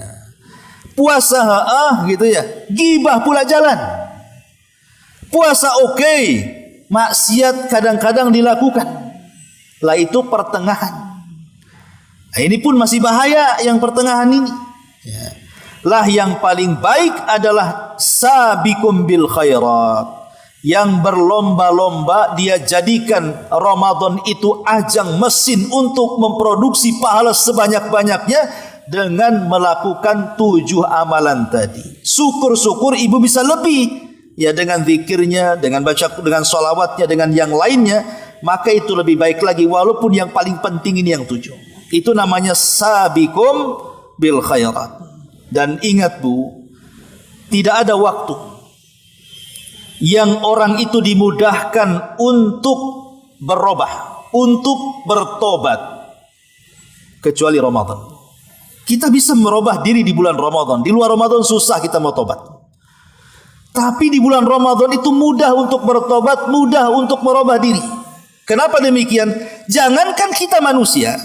Puasa gitu ya, gibah pula jalan. Puasa oke, maksiat kadang-kadang dilakukan. Lah itu pertengahan. Nah, ini pun masih bahaya yang pertengahan ini. Ya. Lah yang paling baik adalah sabiqum bil khairat. Yang berlomba-lomba dia jadikan Ramadan itu ajang mesin untuk memproduksi pahala sebanyak-banyaknya dengan melakukan 7 amalan tadi. Syukur-syukur ibu bisa lebih. Ya dengan zikirnya, dengan baca, dengan sholawatnya, dengan yang lainnya, maka itu lebih baik lagi walaupun yang paling penting ini yang 7. Itu namanya sabiqum bil khairat. Dan ingat Bu, tidak ada waktu yang orang itu dimudahkan untuk berubah, untuk bertobat kecuali Ramadan. Kita bisa merubah diri di bulan Ramadan. Di luar Ramadan susah kita mau tobat. Tapi di bulan Ramadan itu mudah untuk bertobat, mudah untuk merubah diri. Kenapa demikian? Jangankan kita manusia,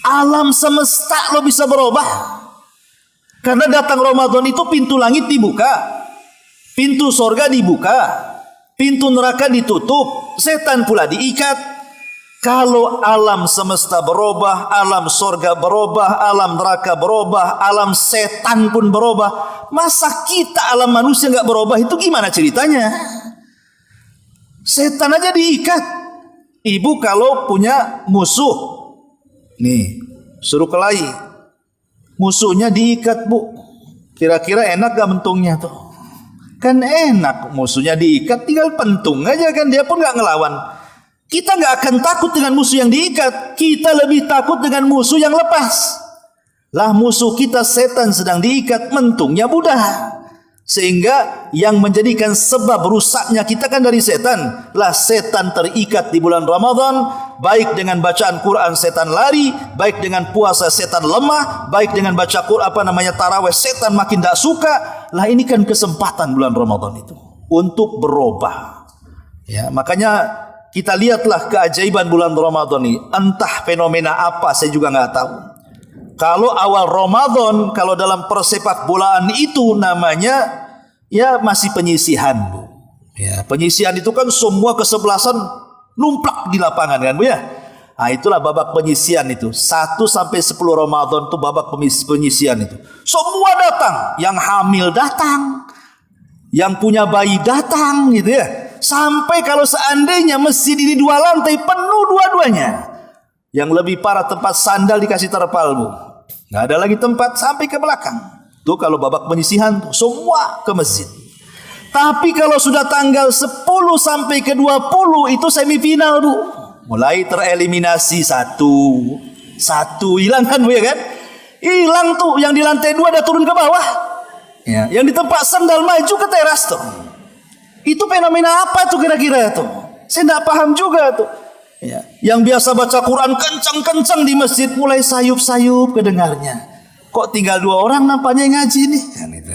alam semesta lo bisa berubah. Karena datang Ramadan itu pintu langit dibuka, pintu sorga dibuka, pintu neraka ditutup, setan pula diikat. Kalau alam semesta berubah, alam sorga berubah, alam neraka berubah, alam setan pun berubah, masa kita alam manusia nggak berubah? Itu gimana ceritanya? Setan aja diikat. Ibu kalau punya musuh, nih suruh kelahi, musuhnya diikat Bu. Kira-kira enak gak mentungnya tuh? Kan enak, musuhnya diikat, tinggal pentung aja kan, dia pun nggak ngelawan. Kita nggak akan takut dengan musuh yang diikat, kita lebih takut dengan musuh yang lepas. Lah musuh kita setan sedang diikat, mentungnya mudah. Sehingga yang menjadikan sebab rusaknya kita kan dari setan. Lah setan terikat di bulan Ramadan, baik dengan bacaan Quran setan lari, baik dengan puasa setan lemah, baik dengan baca Quran tarawih setan makin tidak suka. Lah ini kan kesempatan bulan Ramadan itu untuk berubah. Ya, makanya kita lihatlah keajaiban bulan Ramadan ini. Entah fenomena apa saya juga nggak tahu. Kalau awal Ramadan, kalau dalam persepak bolaan itu namanya ya masih penyisihan Bu. Ya, penyisihan itu kan semua kesebelasan numplak di lapangan kan Bu ya. Nah, itulah babak penyisihan itu. 1 sampai 10 Ramadan itu babak penyisihan itu. Semua datang, yang hamil datang, yang punya bayi datang gitu ya. Sampai kalau seandainya masjid ini 2 lantai penuh dua-duanya. Yang lebih parah tempat sandal dikasih terpal Bu. Nggak ada lagi tempat sampai ke belakang. Tuh kalau babak penyisihan tuh, semua ke masjid. Tapi kalau sudah tanggal 10 sampai ke 20 itu semifinal Bu. Mulai tereliminasi satu hilang kan Bu ya kan? Hilang tuh, yang di lantai 2 ada turun ke bawah. Ya, yang di tempat sandal maju ke teras tuh. Itu fenomena apa tuh kira-kira tuh? Saya tidak paham juga tuh. Ya. Yang biasa baca Quran kencang-kencang di masjid mulai sayup-sayup kedengarnya. Kok tinggal 2 orang nampaknya yang ngaji nih? Kan itu.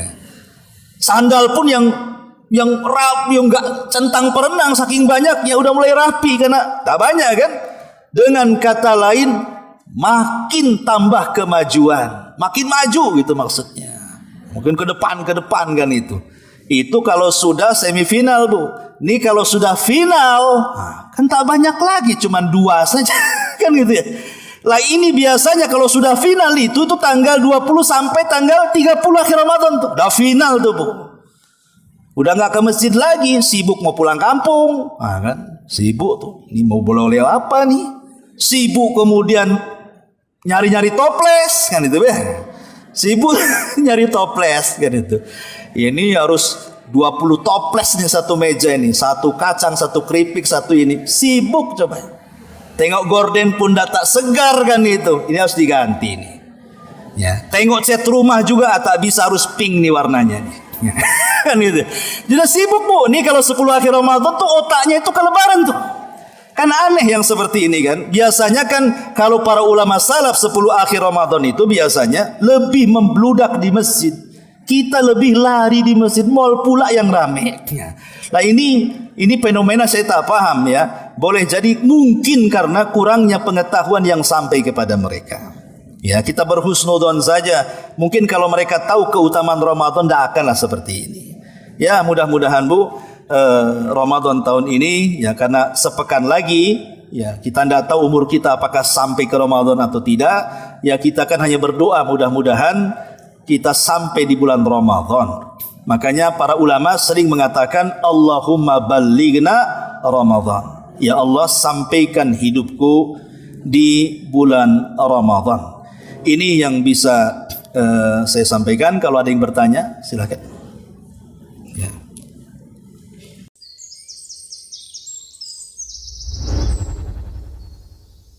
Sandal pun yang rapi, yang enggak centang perenang saking banyaknya udah mulai rapi karena tak banyak kan. Dengan kata lain makin tambah kemajuan, makin maju gitu maksudnya. Mungkin ke depan kan itu. Itu kalau sudah semifinal Bu. Ini kalau sudah final, kan tak banyak lagi, cuman 2 saja kan gitu ya. Lah ini biasanya kalau sudah final itu tanggal 20 sampai tanggal 30 akhir Ramadan tuh. Udah final tuh Bu. Udah nggak ke masjid lagi, sibuk mau pulang kampung. Kan sibuk tuh. Ini mau boleh apa nih? Sibuk kemudian nyari-nyari toples kan itu ya. Sibuk nyari toples kan itu. Ini harus 20 toples nih satu meja ini. 1 kacang, 1 keripik, 1 ini. Sibuk coba. Tengok gorden pun tak segar kan itu. Ini harus diganti nih. Ya, tengok cat rumah juga tak bisa, harus pink nih warnanya nih. Kan gitu. Jadi sibuk Bu. Nih kalau 10 akhir Ramadan tuh otaknya itu ke lebaran tuh. Kan aneh yang seperti ini kan. Biasanya kan kalau para ulama salaf 10 akhir Ramadan itu biasanya lebih membludak di masjid. Kita lebih lari di masjid, mall pula yang rame. Nah ini fenomena saya tak paham ya. Boleh jadi mungkin karena kurangnya pengetahuan yang sampai kepada mereka. Ya, kita berhusnudon saja. Mungkin kalau mereka tahu keutamaan Ramadan, tidak akanlah seperti ini. Ya, mudah-mudahan Bu, Ramadan tahun ini, ya karena sepekan lagi, ya kita tidak tahu umur kita apakah sampai ke Ramadan atau tidak. Ya kita kan hanya berdoa mudah-mudahan kita sampai di bulan Ramadan. Makanya para ulama sering mengatakan Allahumma ballighna Ramadan. Ya Allah, sampaikan hidupku di bulan Ramadan. Ini yang bisa saya sampaikan. Kalau ada yang bertanya, silakan.